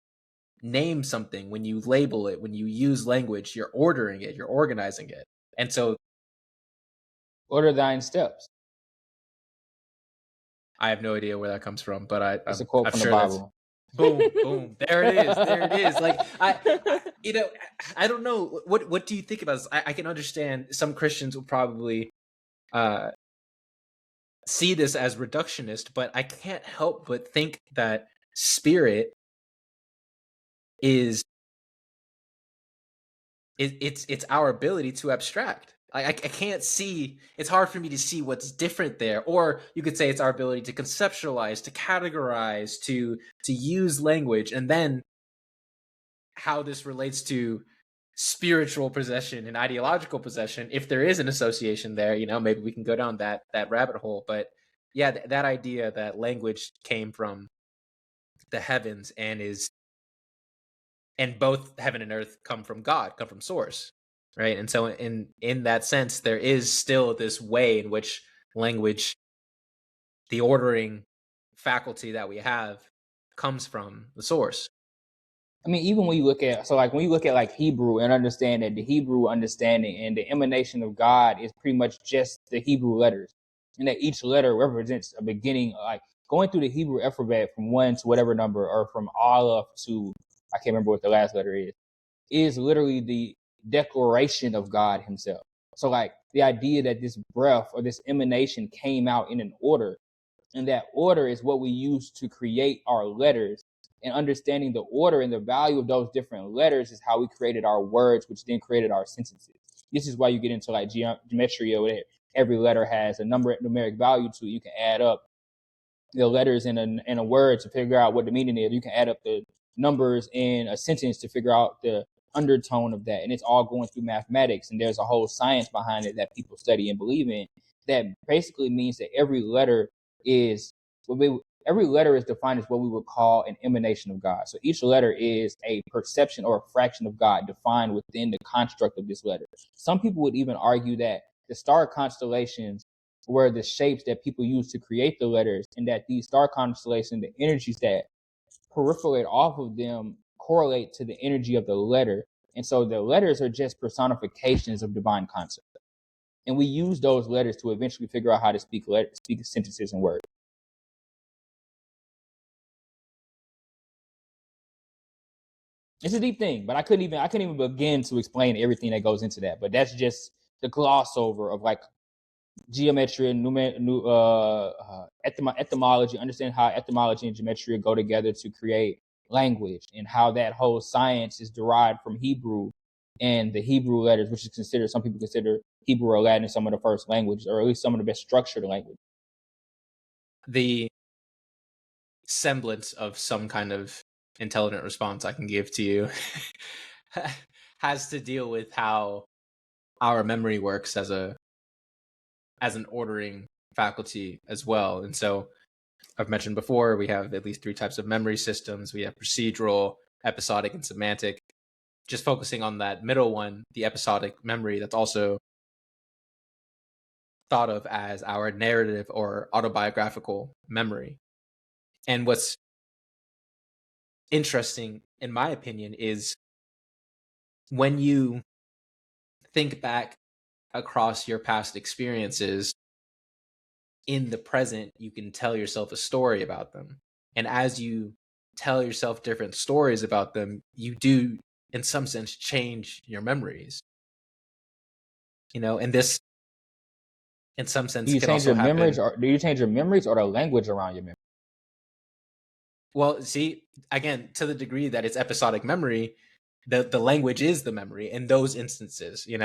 name something, when you label it, when you use language, you're ordering it, you're organizing it. And so Order thine steps. I have no idea where that comes from, but It's a quote I'm from sure the that's Bible. boom. There it is. Like I don't know. What do you think about this? I can understand some Christians will probably see this as reductionist, but I can't help but think that spirit is it's our ability to abstract. I can't see. It's hard for me to see what's different there. Or you could say it's our ability to conceptualize, to categorize, to use language, and then how this relates to spiritual possession and ideological possession. If there is an association there, maybe we can go down that rabbit hole. But yeah, that idea that language came from the heavens and both heaven and earth come from God, come from source, right? And so in that sense, there is still this way in which language, the ordering faculty that we have, comes from the source. I mean, even when you look at, when you look at like Hebrew and understand that the Hebrew understanding and the emanation of God is pretty much just the Hebrew letters, and that each letter represents a beginning, like going through the Hebrew alphabet from 1 to whatever number, or from Aleph to, I can't remember what the last letter is literally the declaration of God himself. So like the idea that this breath or this emanation came out in an order, and that order is what we use to create our letters. And understanding the order and the value of those different letters is how we created our words, which then created our sentences. This is why you get into like geometry, or every letter has a numeric value to it. You can add up the letters in a word to figure out what the meaning is. You can add up the numbers in a sentence to figure out the undertone of that. And it's all going through mathematics. And there's a whole science behind it that people study and believe in, that basically means that every letter is defined as what we would call an emanation of God. So each letter is a perception or a fraction of God defined within the construct of this letter. Some people would even argue that the star constellations were the shapes that people use to create the letters, and that these star constellations, the energies that peripherate off of them, correlate to the energy of the letter. And so the letters are just personifications of divine concepts. And we use those letters to eventually figure out how to speak sentences and words. It's a deep thing, but I couldn't even begin to explain everything that goes into that. But that's just the gloss over of like geometry and etymology. Understand how etymology and geometry go together to create language, and how that whole science is derived from Hebrew and the Hebrew letters, which is considered, some people consider Hebrew or Latin some of the first languages, or at least some of the best structured language. The semblance of some kind of intelligent response I can give to you has to deal with how our memory works as an ordering faculty as well. And so I've mentioned before, we have at least 3 types of memory systems. We have procedural, episodic, and semantic. Just focusing on that middle one, the episodic memory, that's also thought of as our narrative or autobiographical memory. And what's interesting, in my opinion, is when you think back across your past experiences, in the present, you can tell yourself a story about them. And as you tell yourself different stories about them, you do, in some sense, change your memories. And this, in some sense, do you change your memories, or the language around your memory? Well, see, again, to the degree that it's episodic memory, the language is the memory in those instances. You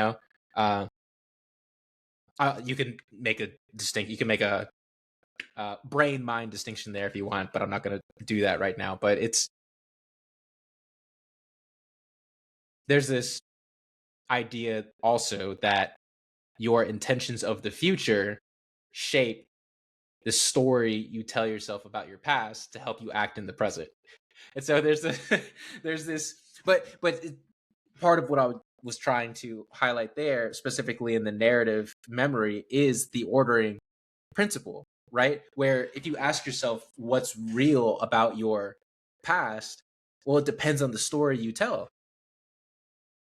can make a brain mind distinction there if you want, but I'm not going to do that right now. But there's this idea also that your intentions of the future shape the story you tell yourself about your past to help you act in the present. And so there's this, but part of what I was trying to highlight there, specifically in the narrative memory, is the ordering principle, right? Where if you ask yourself what's real about your past, well, it depends on the story you tell.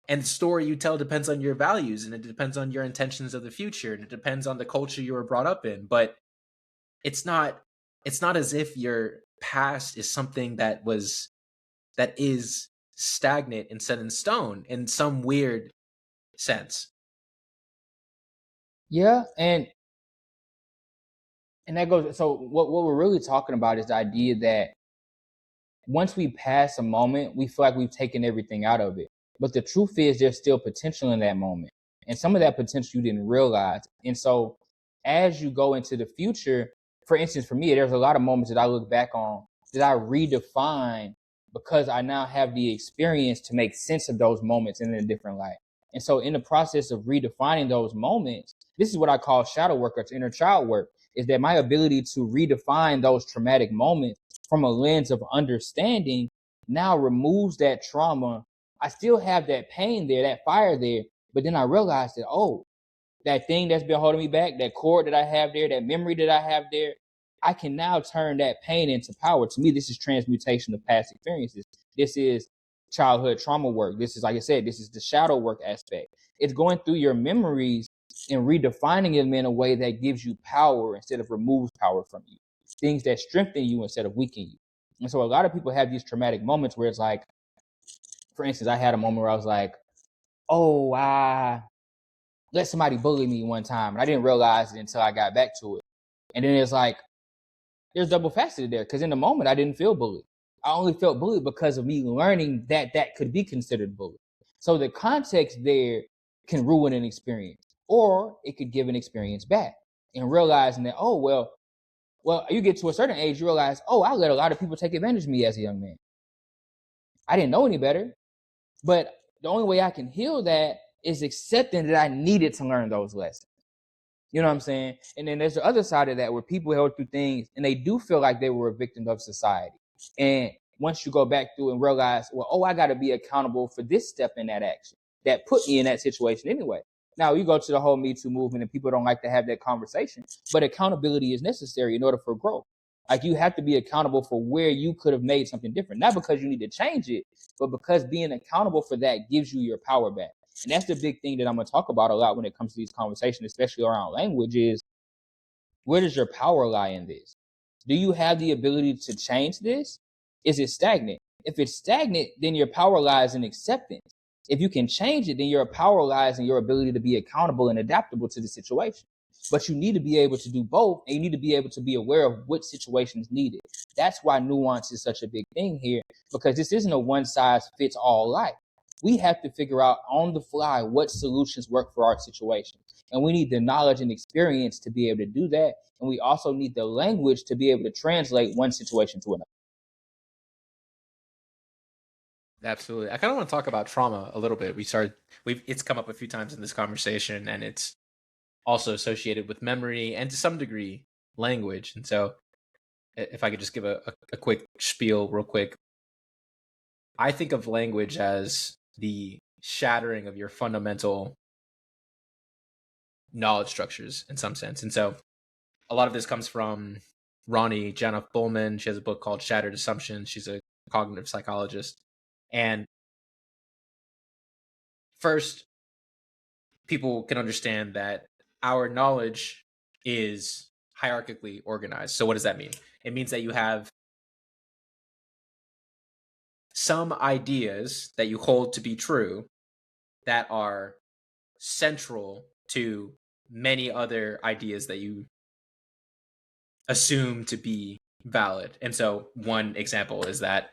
And the story you tell depends on your values, and it depends on your intentions of the future, and it depends on the culture you were brought up in. But it's not as if your past is something that is stagnant and set in stone in some weird sense. Yeah, and that goes, so what we're really talking about is the idea that once we pass a moment, we feel like we've taken everything out of it. But the truth is there's still potential in that moment. And some of that potential you didn't realize. And so as you go into the future, for instance, for me, there's a lot of moments that I look back on that I redefine because I now have the experience to make sense of those moments in a different light. And so in the process of redefining those moments, this is what I call shadow work or inner child work, is that my ability to redefine those traumatic moments from a lens of understanding now removes that trauma. I still have that pain there, that fire there, but then I realized that, oh, that thing that's been holding me back, that cord that I have there, that memory that I have there, I can now turn that pain into power. To me, this is transmutation of past experiences. This is childhood trauma work. This is, like I said, this is the shadow work aspect. It's going through your memories and redefining them in a way that gives you power instead of removes power from you. Things that strengthen you instead of weaken you. And so a lot of people have these traumatic moments where it's like, for instance, I had a moment where I was like, oh, I let somebody bully me one time, and I didn't realize it until I got back to it. And then it's like, there's double faceted there, because in the moment I didn't feel bullied. I only felt bullied because of me learning that that could be considered bullying. So the context there can ruin an experience, or it could give an experience back. And realizing that, oh, well, you get to a certain age, you realize, oh, I let a lot of people take advantage of me as a young man. I didn't know any better. But the only way I can heal that is accepting that I needed to learn those lessons. You know what I'm saying? And then there's the other side of that where people go through things and they do feel like they were a victim of society. And once you go back through and realize, well, oh, I got to be accountable for this step in that action that put me in that situation anyway. Now, you go to the whole Me Too movement and people don't like to have that conversation, but accountability is necessary in order for growth. Like, you have to be accountable for where you could have made something different, not because you need to change it, but because being accountable for that gives you your power back. And that's the big thing that I'm going to talk about a lot when it comes to these conversations, especially around language, is where does your power lie in this? Do you have the ability to change this? Is it stagnant? If it's stagnant, then your power lies in acceptance. If you can change it, then your power lies in your ability to be accountable and adaptable to the situation. But you need to be able to do both, and you need to be able to be aware of what situation is needed. That's why nuance is such a big thing here, because this isn't a one-size-fits-all life. We have to figure out on the fly what solutions work for our situation. And we need the knowledge and experience to be able to do that. And we also need the language to be able to translate one situation to another. Absolutely. I kind of want to talk about trauma a little bit. It's come up a few times in this conversation, and it's also associated with memory and to some degree language. And so if I could just give a quick spiel real quick, I think of language as the shattering of your fundamental knowledge structures in some sense. And so a lot of this comes from Ronnie Janoff-Bulman. She has a book called Shattered Assumptions. She's a cognitive psychologist. And first, people can understand that our knowledge is hierarchically organized. So what does that mean? It means that you have some ideas that you hold to be true that are central to many other ideas that you assume to be valid. And so one example is that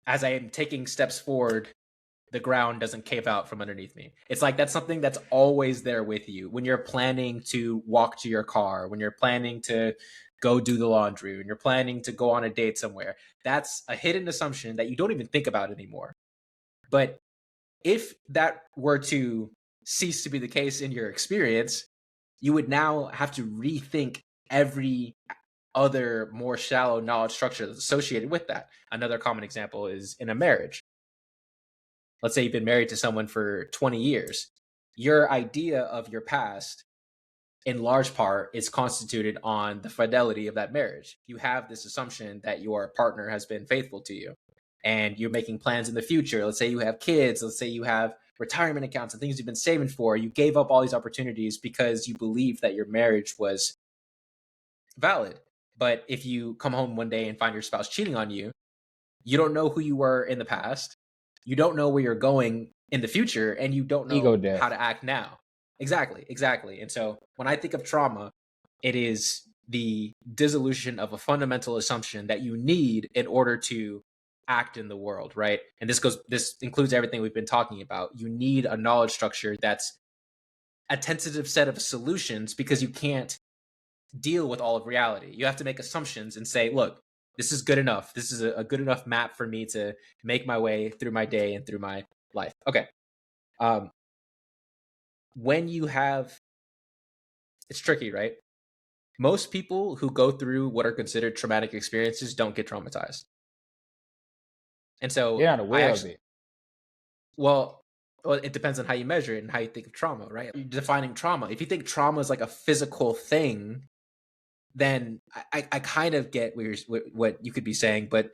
as I am taking steps forward, the ground doesn't cave out from underneath me. It's like that's something that's always there with you when you're planning to walk to your car, when you're planning to go do the laundry, when you're planning to go on a date somewhere. That's a hidden assumption that you don't even think about anymore. But if that were to cease to be the case in your experience, you would now have to rethink every other more shallow knowledge structure that's associated with that. Another common example is in a marriage. Let's say you've been married to someone for 20 years. Your idea of your past, in large part, is constituted on the fidelity of that marriage. You have this assumption that your partner has been faithful to you, and you're making plans in the future. Let's say you have kids. Let's say you have retirement accounts and things you've been saving for. You gave up all these opportunities because you believed that your marriage was valid. But if you come home one day and find your spouse cheating on you, you don't know who you were in the past. You don't know where you're going in the future, and you don't know how to act now. Exactly. And so when I think of trauma, it is the dissolution of a fundamental assumption that you need in order to act in the world, right? And this includes everything we've been talking about. You need a knowledge structure that's a tentative set of solutions, because you can't deal with all of reality. You have to make assumptions and say, look, this is good enough. This is a good enough map for me to make my way through my day and through my life. Okay. When you have, it's tricky, right? Most people who go through what are considered traumatic experiences don't get traumatized. And so They're not aware of it. well, it depends on how you measure it and how you think of trauma, right? You're defining trauma. If you think trauma is like a physical thing, then I kind of get what you could be saying, but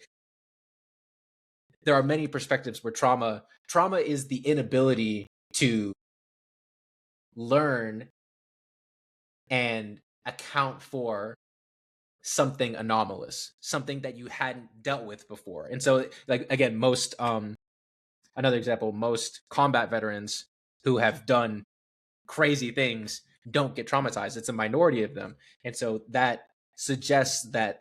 there are many perspectives where trauma is the inability to learn and account for something anomalous, something that you hadn't dealt with before. And so, like, again, most another example, most combat veterans who have done crazy things don't get traumatized. It's a minority of them. And so that suggests that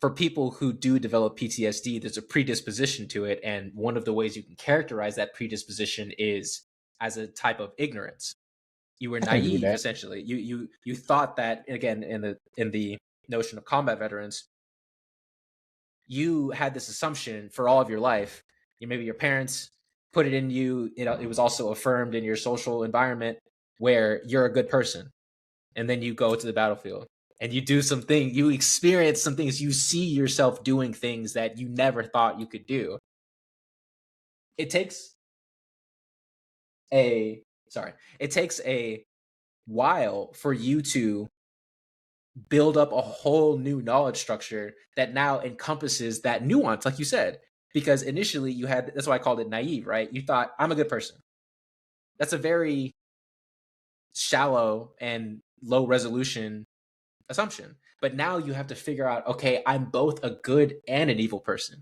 for people who do develop PTSD, there's a predisposition to it. And one of the ways you can characterize that predisposition is as a type of ignorance. You were naive, essentially. You thought that, again, in the notion of combat veterans, you had this assumption for all of your life. Maybe your parents put it in you. It was also affirmed in your social environment where you're a good person. And then you go to the battlefield and you do something, you experience some things, you see yourself doing things that you never thought you could do. It takes a while for you to build up a whole new knowledge structure that now encompasses that nuance, like you said. Because initially you had, that's why I called it naive, right? You thought, I'm a good person. That's a very shallow and low resolution assumption. But now you have to figure out, okay, I'm both a good and an evil person.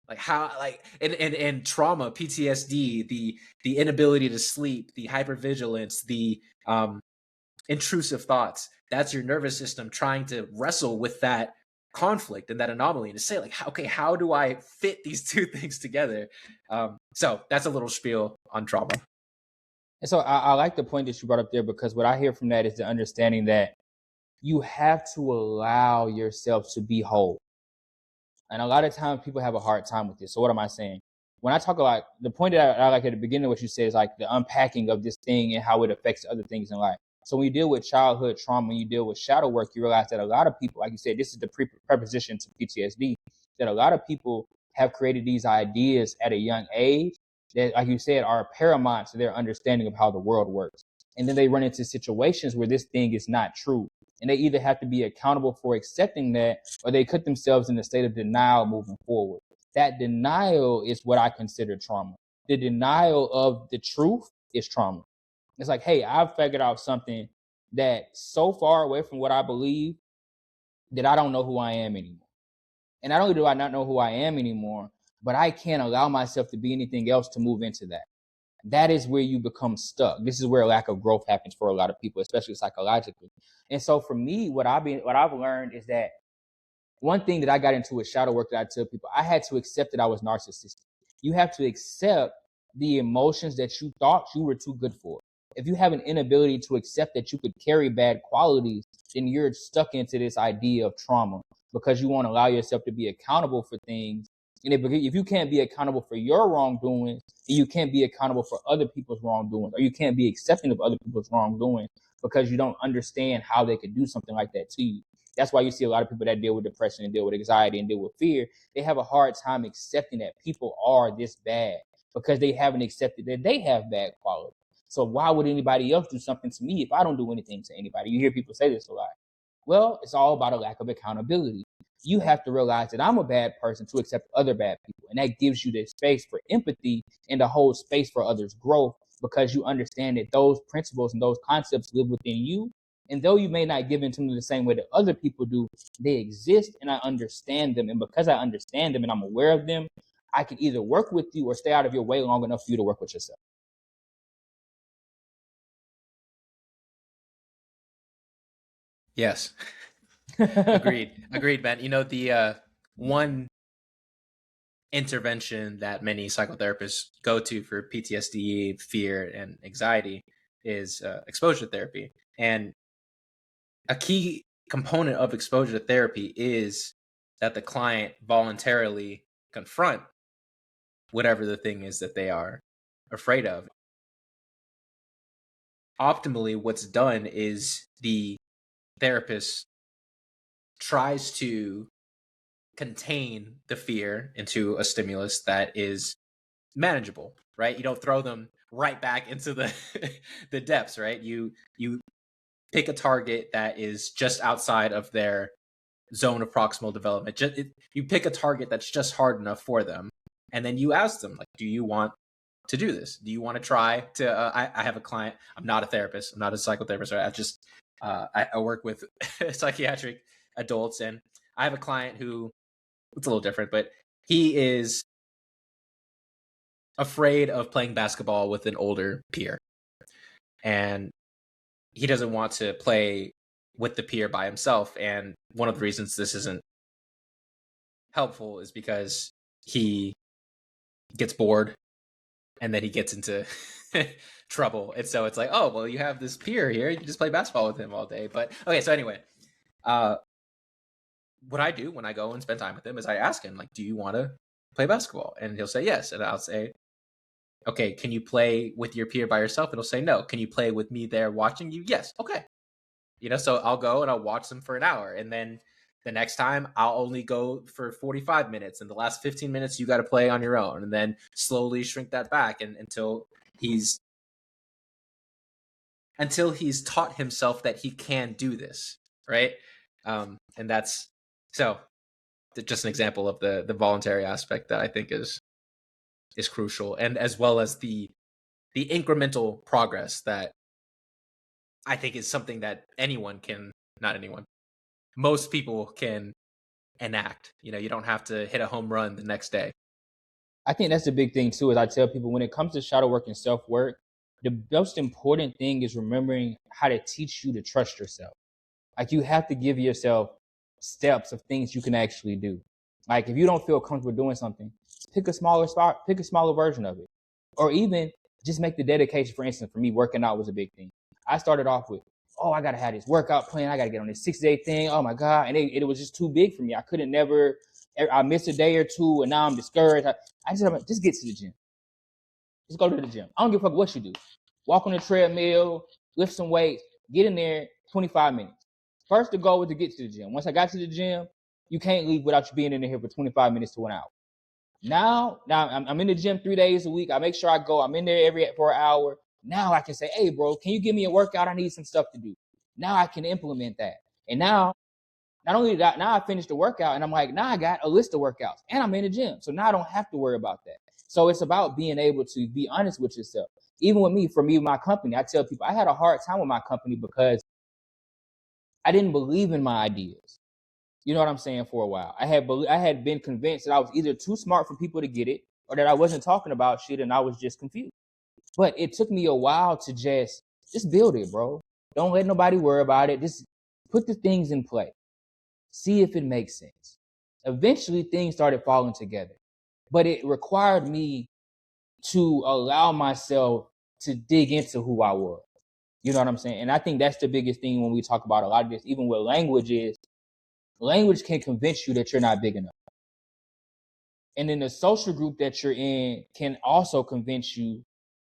Like how, like, and trauma, PTSD, the inability to sleep, the hypervigilance, the intrusive thoughts, that's your nervous system trying to wrestle with that conflict and that anomaly, and to say, like, okay, how do I fit these two things together? So that's a little spiel on trauma. And so I like the point that you brought up there, because what I hear from that is the understanding that you have to allow yourself to be whole. And a lot of times people have a hard time with this. So what am I saying? When I talk about the point that I like at the beginning of what you said is like the unpacking of this thing and how it affects other things in life. So when you deal with childhood trauma, when you deal with shadow work, you realize that a lot of people, like you said, this is the preposition to PTSD, that a lot of people have created these ideas at a young age that, like you said, are paramount to their understanding of how the world works. And then they run into situations where this thing is not true. And they either have to be accountable for accepting that, or they put themselves in a state of denial moving forward. That denial is what I consider trauma. The denial of the truth is trauma. It's like, hey, I've figured out something that's so far away from what I believe that I don't know who I am anymore. And not only do I not know who I am anymore, but I can't allow myself to be anything else to move into that. That is where you become stuck. This is where a lack of growth happens for a lot of people, especially psychologically. And so for me, what I've learned is that one thing that I got into with shadow work that I tell people, I had to accept that I was narcissistic. You have to accept the emotions that you thought you were too good for. If you have an inability to accept that you could carry bad qualities, then you're stuck into this idea of trauma, because you won't allow yourself to be accountable for things. And if you can't be accountable for your wrongdoings, then you can't be accountable for other people's wrongdoings, or you can't be accepting of other people's wrongdoings because you don't understand how they could do something like that to you. That's why you see a lot of people that deal with depression and deal with anxiety and deal with fear. They have a hard time accepting that people are this bad, because they haven't accepted that they have bad quality. So why would anybody else do something to me if I don't do anything to anybody? You hear people say this a lot. Well, it's all about a lack of accountability. You have to realize that I'm a bad person to accept other bad people. And that gives you the space for empathy and the whole space for others' growth, because you understand that those principles and those concepts live within you. And though you may not give into them the same way that other people do, they exist and I understand them. And because I understand them and I'm aware of them, I can either work with you or stay out of your way long enough for you to work with yourself. Yes. Agreed, man. The one intervention that many psychotherapists go to for PTSD, fear, and anxiety is exposure therapy. And a key component of exposure therapy is that the client voluntarily confront whatever the thing is that they are afraid of. Optimally, what's done is the therapist tries to contain the fear into a stimulus that is manageable, right? You don't throw them right back into the the depths, right? You pick a target that is just outside of their zone of proximal development. You pick a target that's just hard enough for them, and then you ask them, like, do you want to do this? Do you want to try to I have a client. I'm not a therapist, I'm not a psychotherapist, right? I work with psychiatric adults, and I have a client who, it's a little different, but he is afraid of playing basketball with an older peer, and he doesn't want to play with the peer by himself. And one of the reasons this isn't helpful is because he gets bored and then he gets into trouble. And so it's like, oh, well, you have this peer here, you can just play basketball with him all day. But okay, so anyway, what I do when I go and spend time with him is I ask him, like, do you want to play basketball? And he'll say yes. And I'll say, okay, can you play with your peer by yourself? And he'll say no. Can you play with me there watching you? Yes. Okay. So I'll go and I'll watch them for an hour. And then the next time I'll only go for 45 minutes. And the last 15 minutes, you got to play on your own. And then slowly shrink that back until he's taught himself that he can do this. Right. And that's so just an example of the voluntary aspect that I think is crucial. And as well as the incremental progress that I think is something that most people can enact. You don't have to hit a home run the next day. I think that's the big thing too, is I tell people when it comes to shadow work and self-work, the most important thing is remembering how to teach you to trust yourself. Like, you have to give yourself steps of things you can actually do. Like, if you don't feel comfortable doing something, pick a smaller version of it. Or even just make the dedication. For instance, for me, working out was a big thing. I started off with, I got to have this workout plan. I got to get on this 6-day thing. Oh my God. And it was just too big for me. I missed a day or two and now I'm discouraged. I just get to the gym. Just go to the gym. I don't give a fuck what you do. Walk on the treadmill, lift some weights, get in there, 25 minutes. First, the goal was to get to the gym. Once I got to the gym, you can't leave without you being in here for 25 minutes to 1 hour. Now I'm in the gym 3 days a week. I make sure I go. I'm in there for an hour. Now I can say, hey, bro, can you give me a workout? I need some stuff to do. Now I can implement that. And now, not only that, now I finished the workout and I'm like, now I got a list of workouts and I'm in the gym. So now I don't have to worry about that. So it's about being able to be honest with yourself. Even with me, my company, I tell people I had a hard time with my company because I didn't believe in my ideas. You know what I'm saying? For a while, I had been convinced that I was either too smart for people to get it or that I wasn't talking about shit and I was just confused. But it took me a while to just build it, bro. Don't let nobody worry about it. Just put the things in play. See if it makes sense. Eventually, things started falling together. But it required me to allow myself to dig into who I was. You know what I'm saying? And I think that's the biggest thing when we talk about a lot of this, even with language, is language can convince you that you're not big enough. And then the social group that you're in can also convince you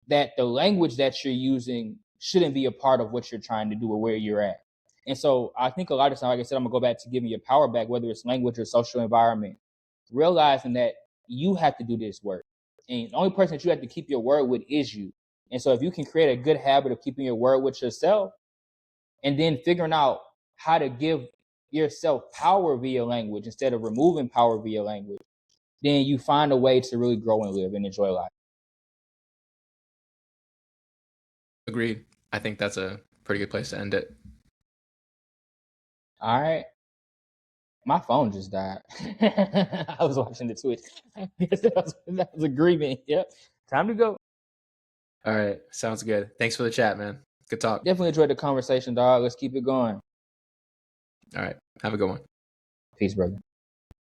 that the language that you're using shouldn't be a part of what you're trying to do or where you're at. And so I think a lot of times, like I said, I'm gonna go back to giving your power back, whether it's language or social environment, realizing that you have to do this work. And the only person that you have to keep your word with is you. And so if you can create a good habit of keeping your word with yourself and then figuring out how to give yourself power via language instead of removing power via language, then you find a way to really grow and live and enjoy life. Agreed. I think that's a pretty good place to end it. All right. My phone just died. I was watching the Twitch. I guess that was agreement. Yep. Time to go. All right. Sounds good. Thanks for the chat, man. Good talk. Definitely enjoyed the conversation, dog. Let's keep it going. All right. Have a good one. Peace, brother.